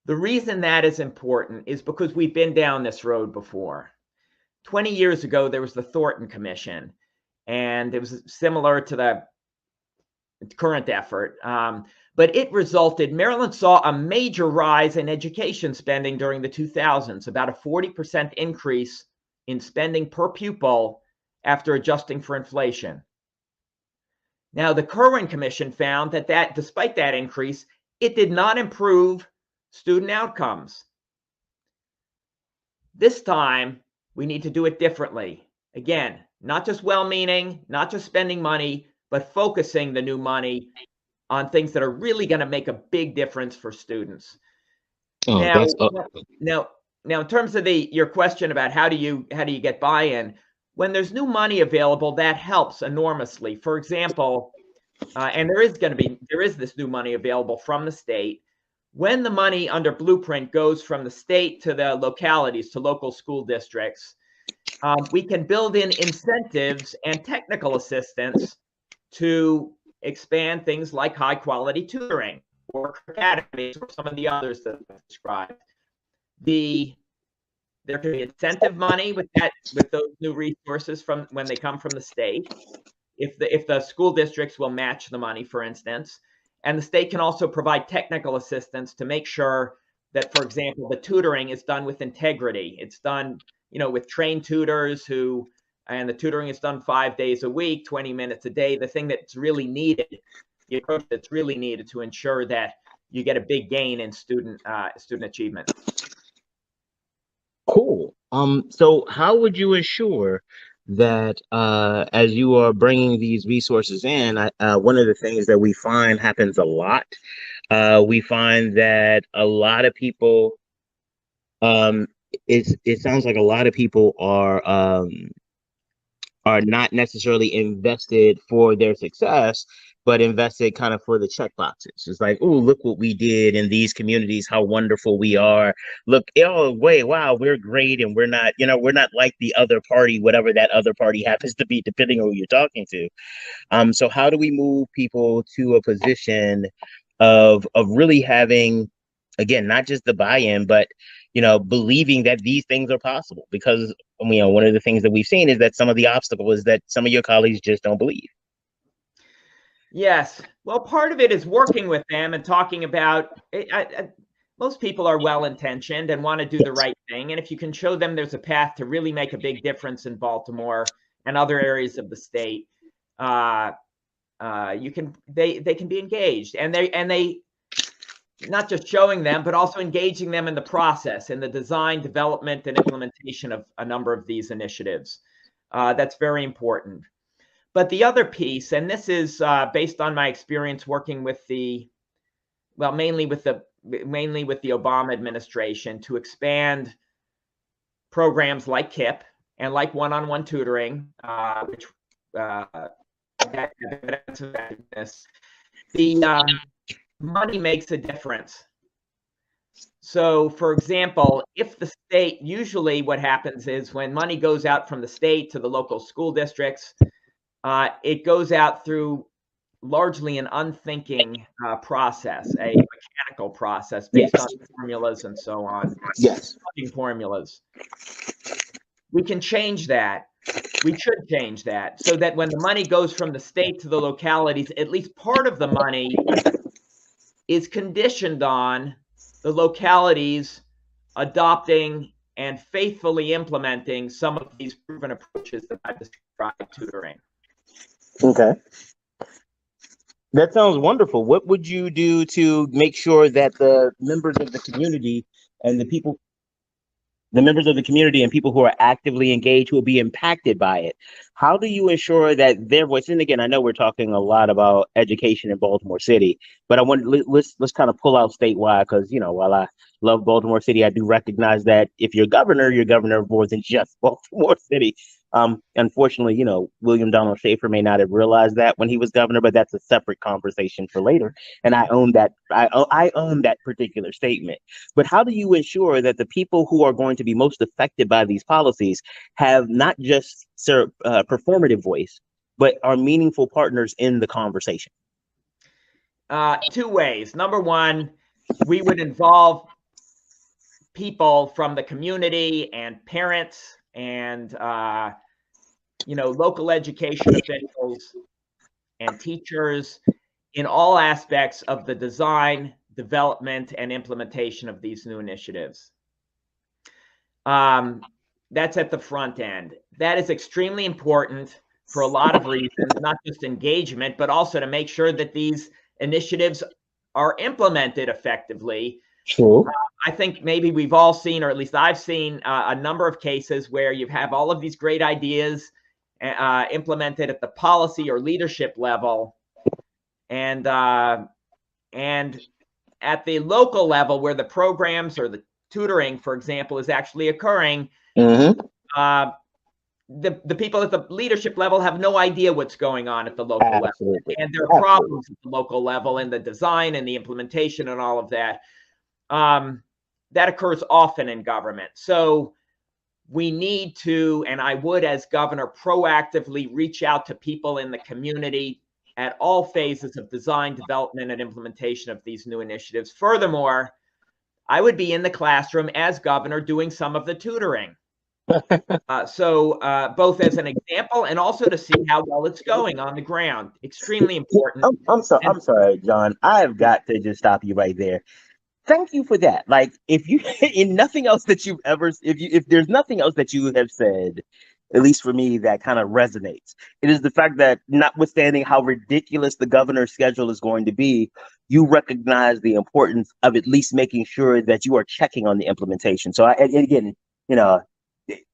[SPEAKER 3] The reason that is important is because we've been down this road before. 20 years ago, there was the Thornton Commission, and it was similar to the current effort. But it resulted, Maryland saw a major rise in education spending during the 2000s, about a 40% increase in spending per pupil after adjusting for inflation. Now, the Kirwan Commission found that despite that increase, it did not improve student outcomes. This time, we need to do it differently. Again, not just well-meaning, not just spending money, but focusing the new money on things that are really going to make a big difference for students. Now, in terms of your question about how do you get buy-in, when there's new money available, that helps enormously. For example, and there is this new money available from the state. When the money under Blueprint goes from the state to the localities, to local school districts, we can build in incentives and technical assistance to expand things like high quality tutoring or academies or some of the others that I've described. There can be incentive money with those new resources from when they come from the state, if the school districts will match the money, for instance. And the state can also provide technical assistance to make sure that, for example, the tutoring is done with integrity. It's done, with trained tutors and the tutoring is done 5 days a week, 20 minutes a day. The thing that's really needed, the approach that's really needed to ensure that you get a big gain in student achievement.
[SPEAKER 4] So how would you ensure that as you are bringing these resources in, one of the things that we find happens a lot, we find that a lot of people, um, it sounds like a lot of people are not necessarily invested for their success, but invested kind of for the check boxes. It's like, oh, look what we did in these communities, how wonderful we are. Look, oh, wait, wow, we're great. And we're not, we're not like the other party, whatever that other party happens to be, depending on who you're talking to. So how do we move people to a position of really having, again, not just the buy-in, but believing that these things are possible? Because one of the things that we've seen is that some of the obstacle is that some of your colleagues just don't believe.
[SPEAKER 3] Yes. Well, part of it is working with them and talking about most people are well-intentioned and want to do the right thing. And if you can show them there's a path to really make a big difference in Baltimore and other areas of the state, they can be engaged, and they not just showing them, but also engaging them in the process, in the design, development, and implementation of a number of these initiatives. That's very important. But the other piece, and this is based on my experience working with mainly with the Obama administration to expand programs like KIP and like one-on-one tutoring, which evidence of this. The money makes a difference. So, for example, if the state, usually what happens is when money goes out from the state to the local school districts, it goes out through largely an unthinking process, a mechanical process based on formulas and so on.
[SPEAKER 4] Yes.
[SPEAKER 3] Formulas. We can change that. We should change that so that when the money goes from the state to the localities, at least part of the money is conditioned on the localities adopting and faithfully implementing some of these proven approaches that I described tutoring.
[SPEAKER 4] Okay. That sounds wonderful. What would you do to make sure that the members of the community and the members of the community and people who are actively engaged, who will be impacted by it, how do you ensure that their voice? And again, I know we're talking a lot about education in Baltimore City, but I want let's kind of pull out statewide, because while I love Baltimore City, I do recognize that if you're governor of more than just Baltimore City. Unfortunately, William Donald Schaefer may not have realized that when he was governor, but that's a separate conversation for later. And I own that. I own that particular statement. But how do you ensure that the people who are going to be most affected by these policies have not just performative voice, but are meaningful partners in the conversation?
[SPEAKER 3] Two ways. Number one, we would involve people from the community and parents and local education officials and teachers in all aspects of the design, development, and implementation of these new initiatives. That's at the front end. That is extremely important for a lot of reasons, not just engagement, but also to make sure that these initiatives are implemented effectively.
[SPEAKER 4] True.
[SPEAKER 3] I think maybe we've all seen, or at least I've seen, a number of cases where you have all of these great ideas implemented at the policy or leadership level, and at the local level where the programs or the tutoring, for example, is actually occurring.
[SPEAKER 4] Mm-hmm.
[SPEAKER 3] The people at the leadership level have no idea what's going on at the local level, and there are problems at the local level in the design and the implementation and all of that. That occurs often in government. So we need to, and I would, as governor, proactively reach out to people in the community at all phases of design, development, and implementation of these new initiatives. Furthermore, I would be in the classroom as governor doing some of the tutoring. So both as an example and also to see how well it's going on the ground. Extremely important.
[SPEAKER 4] I'm sorry, John. I've got to just stop you right there. Thank you for that. Like, if you, in nothing else that you've ever, if there's nothing else that you have said, at least for me, that kind of resonates, it is the fact that, notwithstanding how ridiculous the governor's schedule is going to be, you recognize the importance of at least making sure that you are checking on the implementation. So again,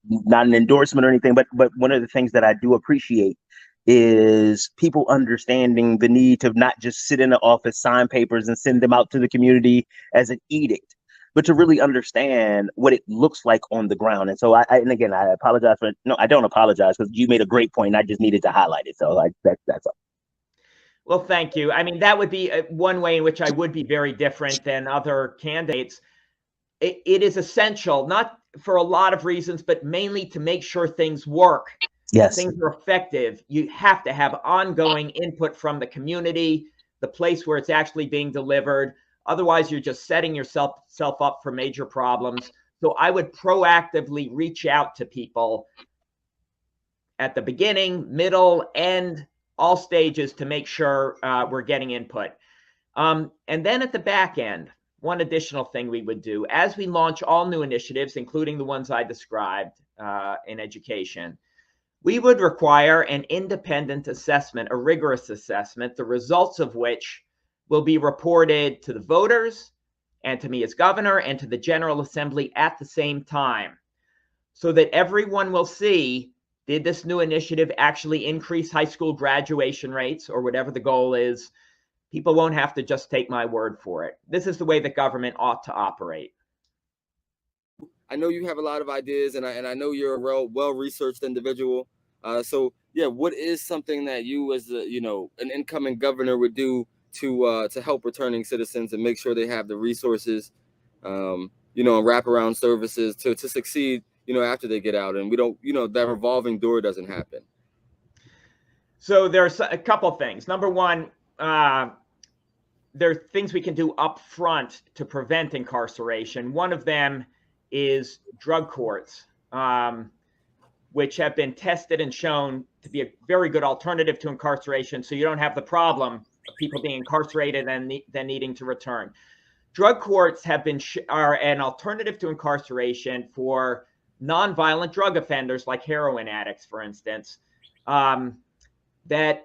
[SPEAKER 4] not an endorsement or anything, but one of the things that I do appreciate is people understanding the need to not just sit in the office, sign papers, and send them out to the community as an edict, but to really understand what it looks like on the ground. And so and again, I apologize for, no, I don't apologize, because you made a great point and I just needed to highlight it. So that's all.
[SPEAKER 3] Well, thank you. I mean, that would be one way in which I would be very different than other candidates. It is essential, not for a lot of reasons, but mainly to make sure things work.
[SPEAKER 4] Yes.
[SPEAKER 3] Things are effective. You have to have ongoing input from the community, the place where it's actually being delivered. Otherwise, you're just setting yourself up for major problems. So I would proactively reach out to people at the beginning, middle, end, all stages to make sure we're getting input. And then at the back end, one additional thing we would do as we launch all new initiatives, including the ones I described in education, we would require an independent assessment, a rigorous assessment, the results of which will be reported to the voters and to me as governor and to the General Assembly at the same time, so that everyone will see, did this new initiative actually increase high school graduation rates or whatever the goal is? People won't have to just take my word for it. This is the way that government ought to operate.
[SPEAKER 1] I know you have a lot of ideas, and I know you're a well-researched individual. So yeah, what is something that you, as an incoming governor, would do to help returning citizens and make sure they have the resources, and wraparound services to succeed, after they get out, and we don't, that revolving door doesn't happen?
[SPEAKER 3] So there's a couple things. Number one, there are things we can do up front to prevent incarceration. One of them is drug courts, which have been tested and shown to be a very good alternative to incarceration, so you don't have the problem of people being incarcerated and then needing to return. Drug courts are an alternative to incarceration for nonviolent drug offenders like heroin addicts, for instance, that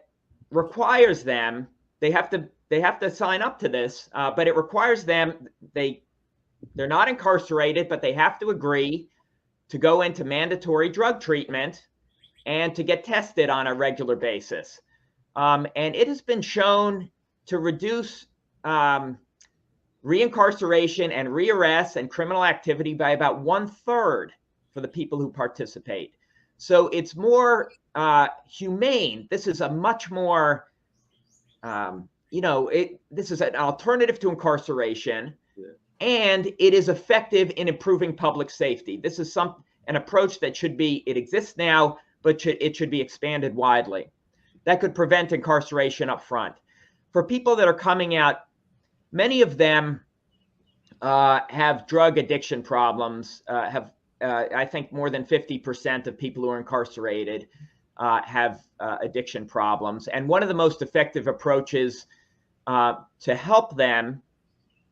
[SPEAKER 3] requires them, they have to sign up to this, but it requires them, they're not incarcerated, but they have to agree to go into mandatory drug treatment and to get tested on a regular basis. And it has been shown to reduce reincarceration and rearrest and criminal activity by about 1/3 for the people who participate. So it's more humane. This is a much more, this is an alternative to incarceration. Yeah. And it is effective in improving public safety. This is an approach that it exists now, but it should be expanded widely. That could prevent incarceration up front. For people that are coming out, many of them have drug addiction problems, I think more than 50% of people who are incarcerated have addiction problems. And one of the most effective approaches to help them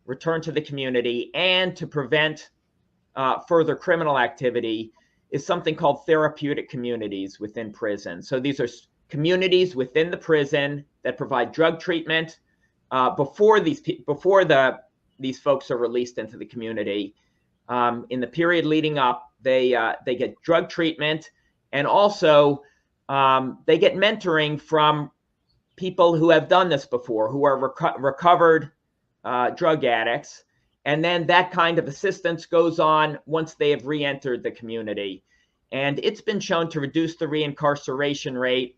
[SPEAKER 3] return to the community and to prevent further criminal activity is something called therapeutic communities within prison. So these are communities within the prison that provide drug treatment before these folks are released into the community. In the period leading up, they get drug treatment, and also they get mentoring from people who have done this before, who are recovered drug addicts. And then that kind of assistance goes on once they have re-entered the community. And it's been shown to reduce the reincarceration rate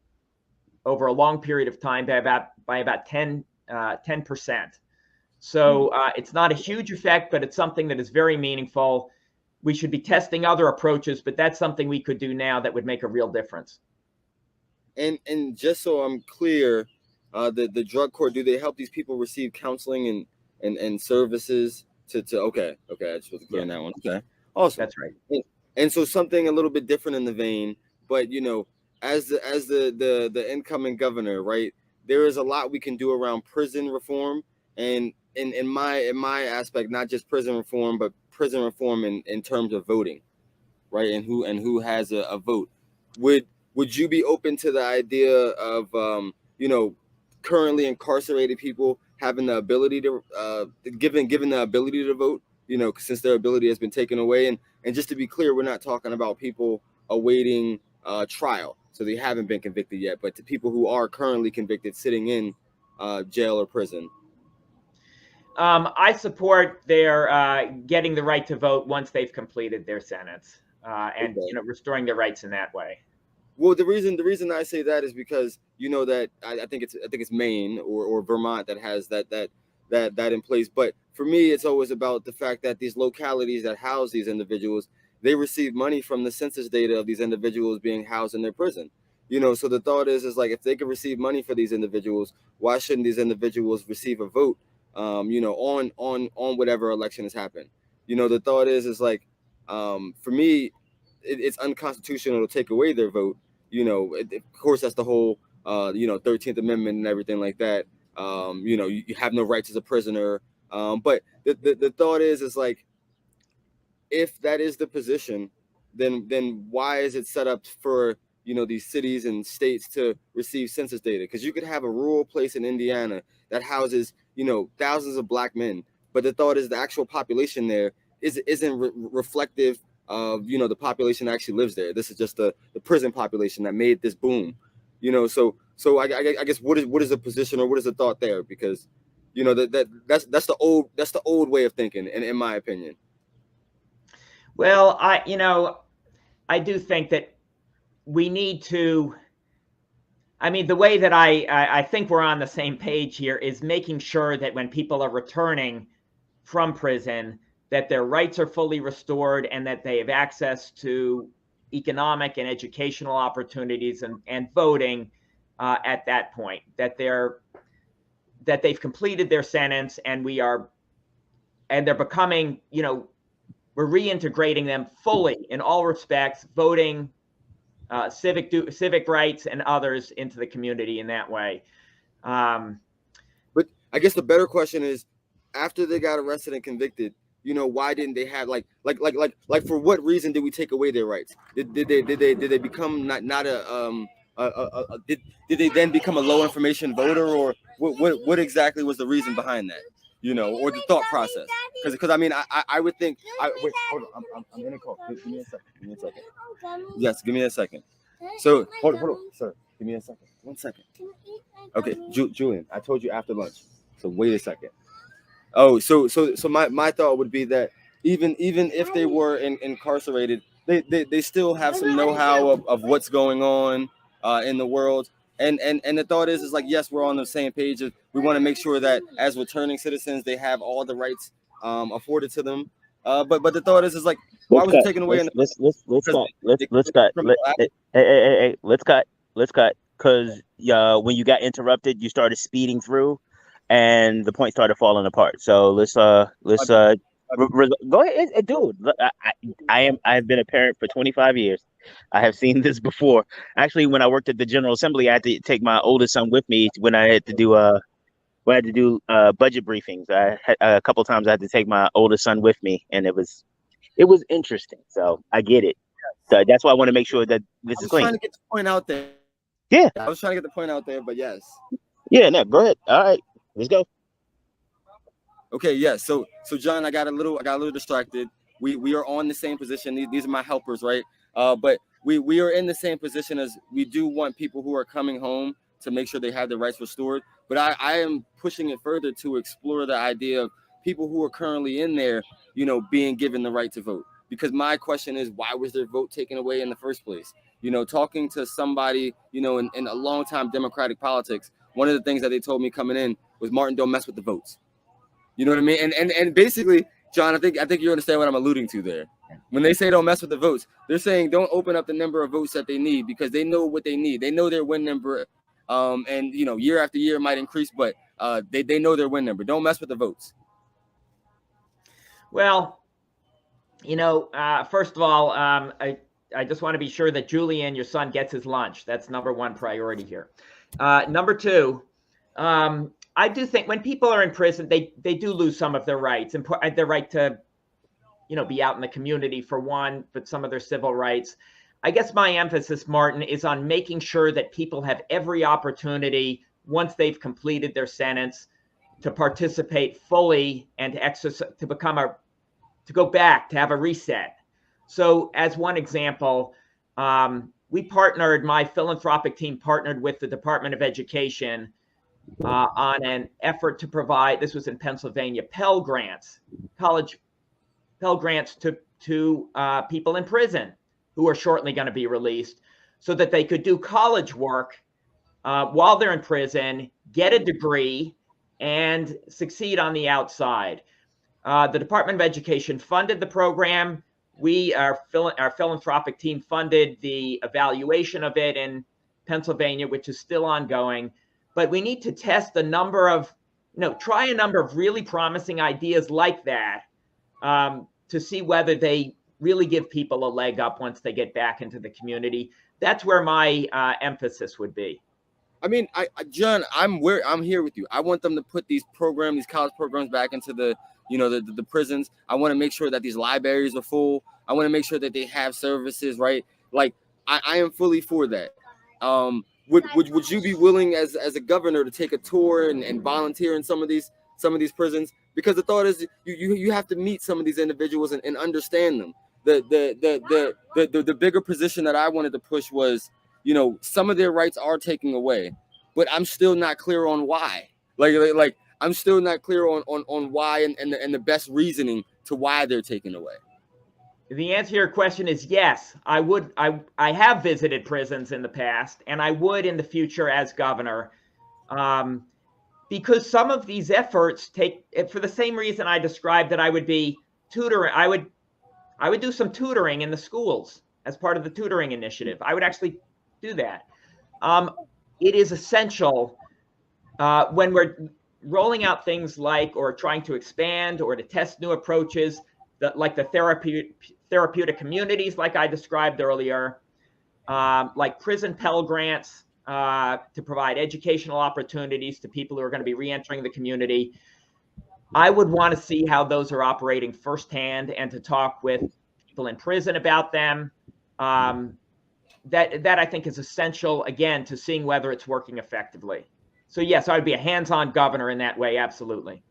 [SPEAKER 3] over a long period of time by about 10%. So it's not a huge effect, but it's something that is very meaningful. We should be testing other approaches, but that's something we could do now that would make a real difference.
[SPEAKER 1] And just so I'm clear, the drug court, do they help these people receive counseling and services to okay, I just was clear on that one. Okay, awesome.
[SPEAKER 3] That's right.
[SPEAKER 1] And so something a little bit different in the vein, but as the incoming governor, right, there is a lot we can do around prison reform, and in my aspect, not just prison reform, but prison reform in terms of voting, right, and who has a vote. Would you be open to the idea of currently incarcerated people having the ability to given the ability to vote, since their ability has been taken away. And just to be clear, we're not talking about people awaiting trial, so they haven't been convicted yet, but to people who are currently convicted sitting in jail or prison.
[SPEAKER 3] I support their getting the right to vote once they've completed their sentence, and
[SPEAKER 1] Okay.
[SPEAKER 3] restoring their rights in that way.
[SPEAKER 1] Well, the reason I say that is because that I think it's Maine or Vermont that has that in place. But for me, it's always about the fact that these localities that house these individuals, they receive money from the census data of these individuals being housed in their prison. So the thought is like, if they can receive money for these individuals, why shouldn't these individuals receive a vote? On whatever election has happened. The thought is like, for me, it's unconstitutional to take away their vote. Of course, that's the whole 13th Amendment and everything like that. You have no rights as a prisoner. But the thought is like, if that is the position, then why is it set up for these cities and states to receive census data? Because you could have a rural place in Indiana that houses thousands of Black men, but the thought is the actual population there isn't reflective of the population that actually lives there. This is just the prison population that made this boom. So I guess what is the position, or what is the thought there? Because that's the old way of thinking, and in my opinion.
[SPEAKER 3] Well, I do think that we need to, the way that I think we're on the same page here is making sure that when people are returning from prison, that their rights are fully restored and that they have access to economic and educational opportunities and voting at that point, that they've completed their sentence, and they're becoming, we're reintegrating them fully in all respects, voting, civic rights and others into the community in that way.
[SPEAKER 1] But I guess the better question is, after they got arrested and convicted, why didn't they have like for what reason did we take away their rights? Did they become not did they then become a low information voter, or what exactly was the reason behind that? Or the thought process? Because I would think. Wait, hold on. I'm in a call. Give me a second. Yes, give me a second. So hold on, sir. Give me a second. 1 second. Okay, Julian, I told you after lunch. So wait a second. Oh, so my thought would be that even if they were incarcerated, they still have some know-how of what's going on in the world. And the thought is like, yes, we're on the same page. We want to make sure that as returning citizens, they have all the rights afforded to them. But the thought is like, why was it taken away?
[SPEAKER 4] Let's cut. Because when you got interrupted, you started speeding through, and the point started falling apart. So let's go ahead, dude. I've been a parent for 25 years. I have seen this before. Actually, when I worked at the General Assembly, I had to take my oldest son with me when I had to do budget briefings. A couple of times I had to take my oldest son with me, and it was interesting. So I get it. So that's why I want to make sure that this is clean.
[SPEAKER 1] I was trying to get the point out there.
[SPEAKER 4] Yeah,
[SPEAKER 1] I was trying to get the point out there, but yes.
[SPEAKER 4] Yeah, no, go ahead. All right, let's go.
[SPEAKER 1] Okay, yeah. So John, I got a little distracted. We are on the same position. These are my helpers, right? But we are in the same position as we do want people who are coming home to make sure they have their rights restored. But I am pushing it further to explore the idea of people who are currently in there, being given the right to vote. Because my question is, why was their vote taken away in the first place? Talking to somebody, in a long time Democratic politics, one of the things that they told me coming in was, Martin, don't mess with the votes. You know what I mean? And basically, John, I think you understand what I'm alluding to there. When they say don't mess with the votes, they're saying don't open up the number of votes that they need, because they know what they need. They know their win number, and year after year it might increase, but they know their win number. Don't mess with the votes.
[SPEAKER 3] Well, first of all, I just want to be sure that Julian, your son, gets his lunch. That's number one priority here. Number two, I do think when people are in prison, they do lose some of their rights, and their right to, be out in the community for one, but some of their civil rights. I guess my emphasis, Martin, is on making sure that people have every opportunity, once they've completed their sentence, to participate fully and to become to go back, to have a reset. So as one example, my philanthropic team partnered with the Department of Education on an effort to provide, this was in Pennsylvania, Pell Grants, college Pell Grants to people in prison who are shortly going to be released, so that they could do college work while they're in prison, get a degree, and succeed on the outside. The Department of Education funded the program. Our philanthropic team funded the evaluation of it in Pennsylvania, which is still ongoing. But we need to test try a number of really promising ideas like that to see whether they really give people a leg up once they get back into the community. That's where my emphasis would be.
[SPEAKER 1] I mean, John, I'm here with you. I want them to put these college programs back into the prisons. I want to make sure that these libraries are full. I want to make sure that they have services, right? Like, I am fully for that. Would you be willing as a governor to take a tour and volunteer in some of these prisons? Because the thought is you have to meet some of these individuals and understand them. The bigger position that I wanted to push was, some of their rights are taken away, but I'm still not clear on why. Like I'm still not clear on why and the best reasoning to why they're taken away.
[SPEAKER 3] The answer to your question is yes. I would. I have visited prisons in the past, and I would in the future as governor, because some of these efforts take, for the same reason I described, that I would be tutoring. I would do some tutoring in the schools as part of the tutoring initiative. I would actually do that. It is essential when we're rolling out things like, or trying to expand or to test new approaches, like the therapeutic communities, like I described earlier, like prison Pell Grants to provide educational opportunities to people who are going to be reentering the community. I would want to see how those are operating firsthand and to talk with people in prison about them. That I think is essential, again, to seeing whether it's working effectively. So yes, I would be a hands-on governor in that way, absolutely.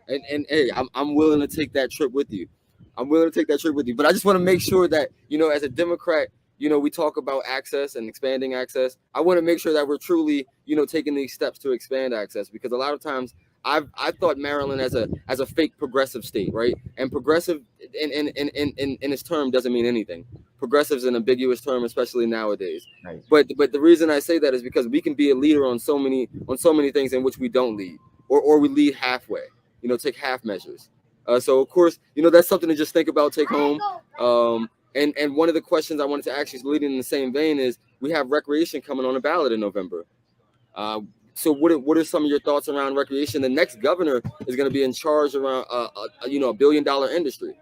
[SPEAKER 1] And hey, I'm willing to take that trip with you. But I just want to make sure that, as a Democrat, we talk about access and expanding access. I want to make sure that we're truly, taking these steps to expand access, because a lot of times I thought Maryland as a fake progressive state, right? And progressive in its term doesn't mean anything. Progressive is an ambiguous term, especially nowadays. Right. But the reason I say that is because we can be a leader on so many things in which we don't lead, or we lead halfway. Take half measures. So of course, that's something to just think about, take home. And one of the questions I wanted to ask you, leading in the same vein, is we have recreation coming on the ballot in November. So what are some of your thoughts around recreation? The next governor is going to be in charge around $1 billion industry.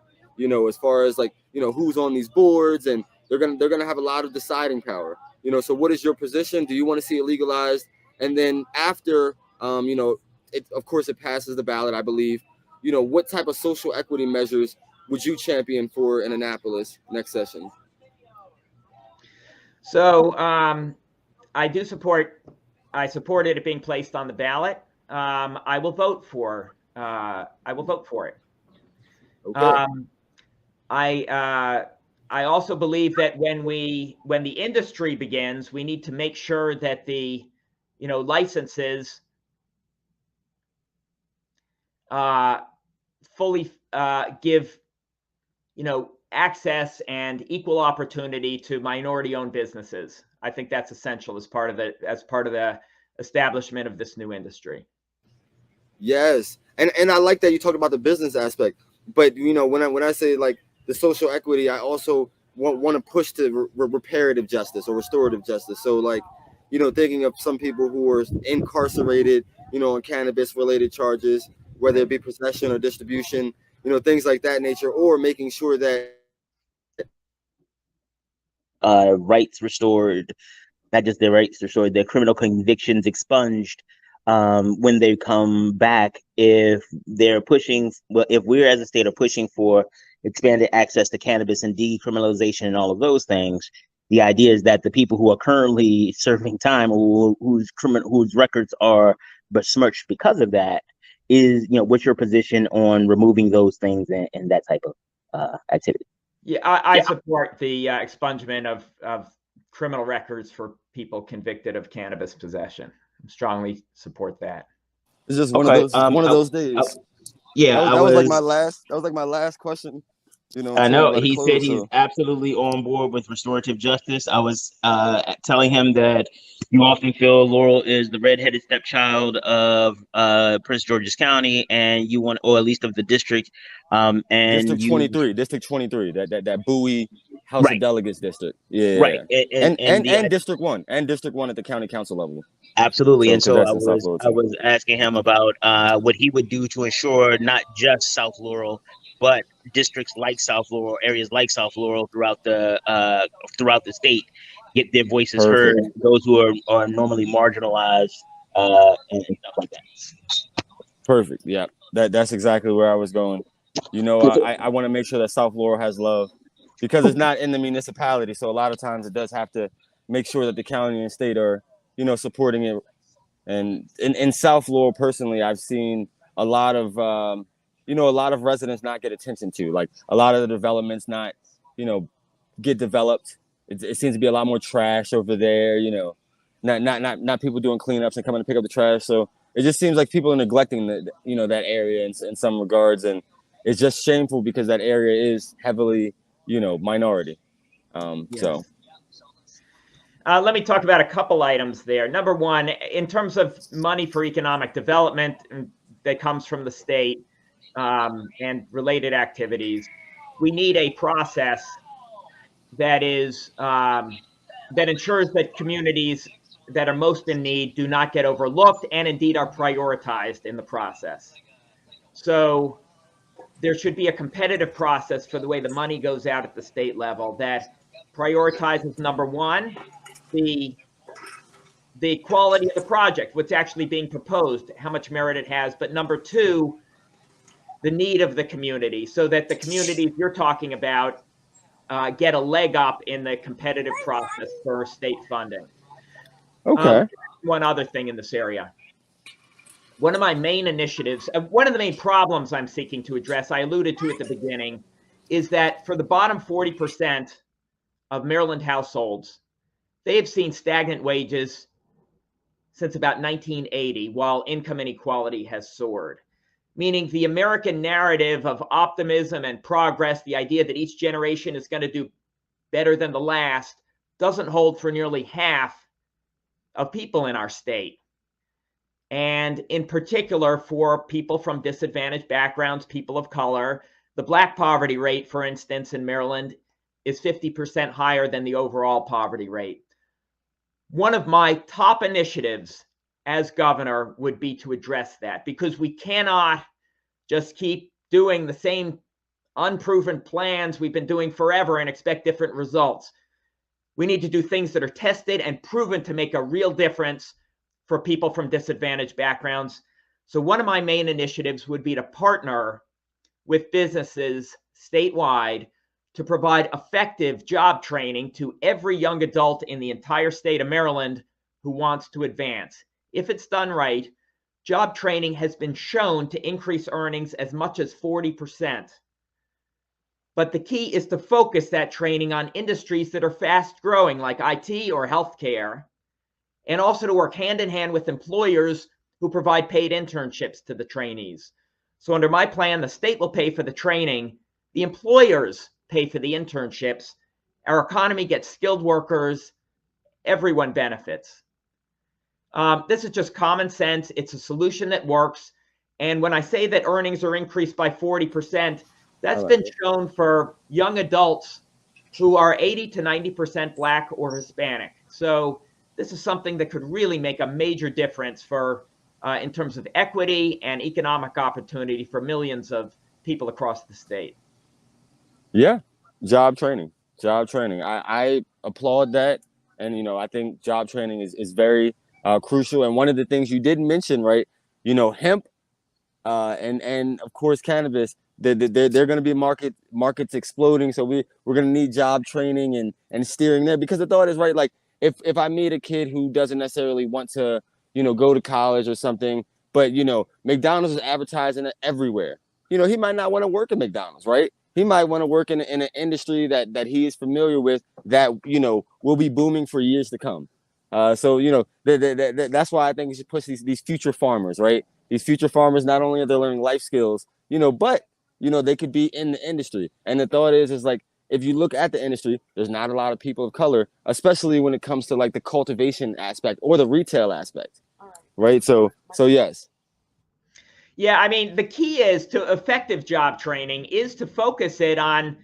[SPEAKER 1] As far as who's on these boards, and they're gonna have a lot of deciding power. So what is your position? Do you want to see it legalized? And then after of course it passes the ballot, I believe, what type of social equity measures would you champion for in Annapolis next session?
[SPEAKER 3] So I supported it being placed on the ballot. I will vote for it.
[SPEAKER 1] Okay.
[SPEAKER 3] I also believe that when the industry begins, we need to make sure that the licenses fully give access and equal opportunity to minority-owned businesses. I think that's essential as part of the establishment of this new industry.
[SPEAKER 1] Yes, and I like that you talked about the business aspect, but when I say like the social equity, I also want to push to reparative justice or restorative justice. So thinking of some people who are incarcerated, on cannabis related charges, whether it be possession or distribution, things like that nature, or making sure that
[SPEAKER 4] rights restored, not just their rights restored, their criminal convictions expunged when they come back. If we're as a state are pushing for expanded access to cannabis and decriminalization and all of those things, the idea is that the people who are currently serving time, or whose records are besmirched because of that, is what's your position on removing those things and that type of activity.
[SPEAKER 3] Yeah, I support the expungement of criminal records for people convicted of cannabis possession. Strongly support that.
[SPEAKER 1] It's just
[SPEAKER 4] Okay,
[SPEAKER 1] one of those days.
[SPEAKER 4] Yeah,
[SPEAKER 1] that was like my last question. You know,
[SPEAKER 4] I
[SPEAKER 1] until
[SPEAKER 4] know
[SPEAKER 1] we let it
[SPEAKER 4] he said
[SPEAKER 1] close.
[SPEAKER 4] he's
[SPEAKER 1] So
[SPEAKER 4] absolutely on board with restorative justice. I was telling him that you often feel Laurel is the redheaded stepchild of Prince George's County, and you want, or at least of the district, and
[SPEAKER 1] District
[SPEAKER 4] you
[SPEAKER 1] 23, that Bowie House of
[SPEAKER 4] right,
[SPEAKER 1] Delegates district. Yeah.
[SPEAKER 4] right,
[SPEAKER 1] And District 1 at the county council level.
[SPEAKER 4] absolutely.
[SPEAKER 1] So
[SPEAKER 4] And
[SPEAKER 1] because
[SPEAKER 4] so
[SPEAKER 1] that's in South Laurel
[SPEAKER 4] I
[SPEAKER 1] too.
[SPEAKER 4] was asking him about what he would do to ensure not just South Laurel, but districts like South Laurel, areas like South Laurel throughout the state get their voices heard.
[SPEAKER 1] Perfect.
[SPEAKER 4] Those who are normally marginalized and stuff like that.
[SPEAKER 1] Perfect. Yeah. That's exactly where I was going. You know, I want to make sure that South Laurel has love because it's not in the municipality. So a lot of times it does have to make sure that the county and state are, you know, supporting it. And in South Laurel, personally, I've seen a lot of, a lot of residents not get attention to. Like a lot of the developments not, you know, get developed. It seems to be a lot more trash over there. You know, not people doing cleanups and coming to pick up the trash. So it just seems like people are neglecting that area in some regards, and it's just shameful because that area is heavily, minority.
[SPEAKER 3] Yes.
[SPEAKER 1] So.
[SPEAKER 3] Let me talk about a couple items there. Number one, in terms of money for economic development that comes from the state and related activities, we need a process that is that ensures that communities that are most in need do not get overlooked and indeed are prioritized in the process. So there should be a competitive process for the way the money goes out at the state level that prioritizes, number one, the quality of the project, what's actually being proposed, how much merit it has, but number two, the need of the community, so that the communities you're talking about get a leg up in the competitive process for state funding.
[SPEAKER 1] Okay.
[SPEAKER 3] One other thing in this area. One of my main initiatives, one of the main problems I'm seeking to address, I alluded to at the beginning, is that for the bottom 40% of Maryland households, they have seen stagnant wages since about 1980, while income inequality has soared. Meaning the American narrative of optimism and progress, the idea that each generation is going to do better than the last, doesn't hold for nearly half of people in our state. And in particular, for people from disadvantaged backgrounds, people of color, the Black poverty rate, for instance, in Maryland is 50% higher than the overall poverty rate. One of my top initiatives as governor would be to address that, because we cannot just keep doing the same unproven plans we've been doing forever and expect different results. We need to do things that are tested and proven to make a real difference for people from disadvantaged backgrounds. So one of my main initiatives would be to partner with businesses statewide to provide effective job training to every young adult in the entire state of Maryland who wants to advance. If it's done right, job training has been shown to increase earnings as much as 40%. But the key is to focus that training on industries that are fast growing, like IT or healthcare, and also to work hand in hand with employers who provide paid internships to the trainees. So under my plan, the state will pay for the training, the employers pay for the internships, our economy gets skilled workers, everyone benefits. This is just common sense. It's a solution that works. And when I say that earnings are increased by 40%, that's been shown for young adults who are 80 to 90% Black or Hispanic. So this is something that could really make a major difference for in terms of equity and economic opportunity for millions of people across the state.
[SPEAKER 1] Yeah, job training. I applaud that. And, I think job training is very crucial. And one of the things you didn't mention, right, hemp and of course, cannabis, they're going to be markets exploding. So we're going to need job training and steering there, because the thought is, right, like if I meet a kid who doesn't necessarily want to, go to college or something, but, McDonald's is advertising it everywhere. He might not want to work at McDonald's, right? he might want to work in an industry that he is familiar with, that, you know, will be booming for years to come. So, you know, that's why I think we should push these future farmers, right? These future farmers, not only are they learning life skills, you know, but, you know, they could be in the industry. And the thought is like, if you look at the industry, there's not a lot of people of color, especially when it comes to like the cultivation aspect or the retail aspect, right? So yes.
[SPEAKER 3] Yeah, I mean, the key is to effective job training is to focus it on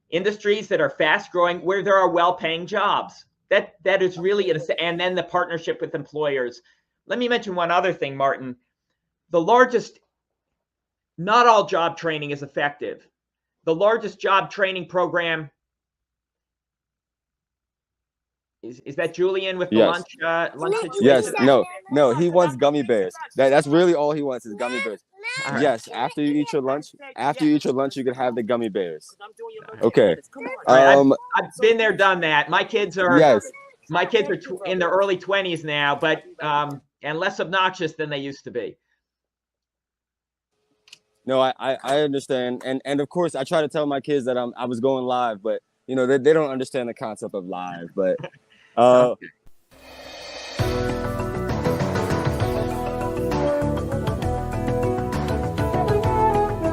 [SPEAKER 3] industries that are fast growing, where there are well-paying jobs. That is really it. And then the partnership with employers. Let me mention one other thing, Martin. Not all job training is effective. The largest job training program is that Julian with the lunch situation?
[SPEAKER 1] Yes, no, he wants gummy bears. That's really all he wants is gummy bears. Right. Yes, after you eat your lunch, you can have the gummy bears. Okay.
[SPEAKER 3] I've been there, done that. My kids are in their early 20s now, but and less obnoxious than they used to be.
[SPEAKER 1] No, I understand, and of course I try to tell my kids that I was going live, but you know they don't understand the concept of live. But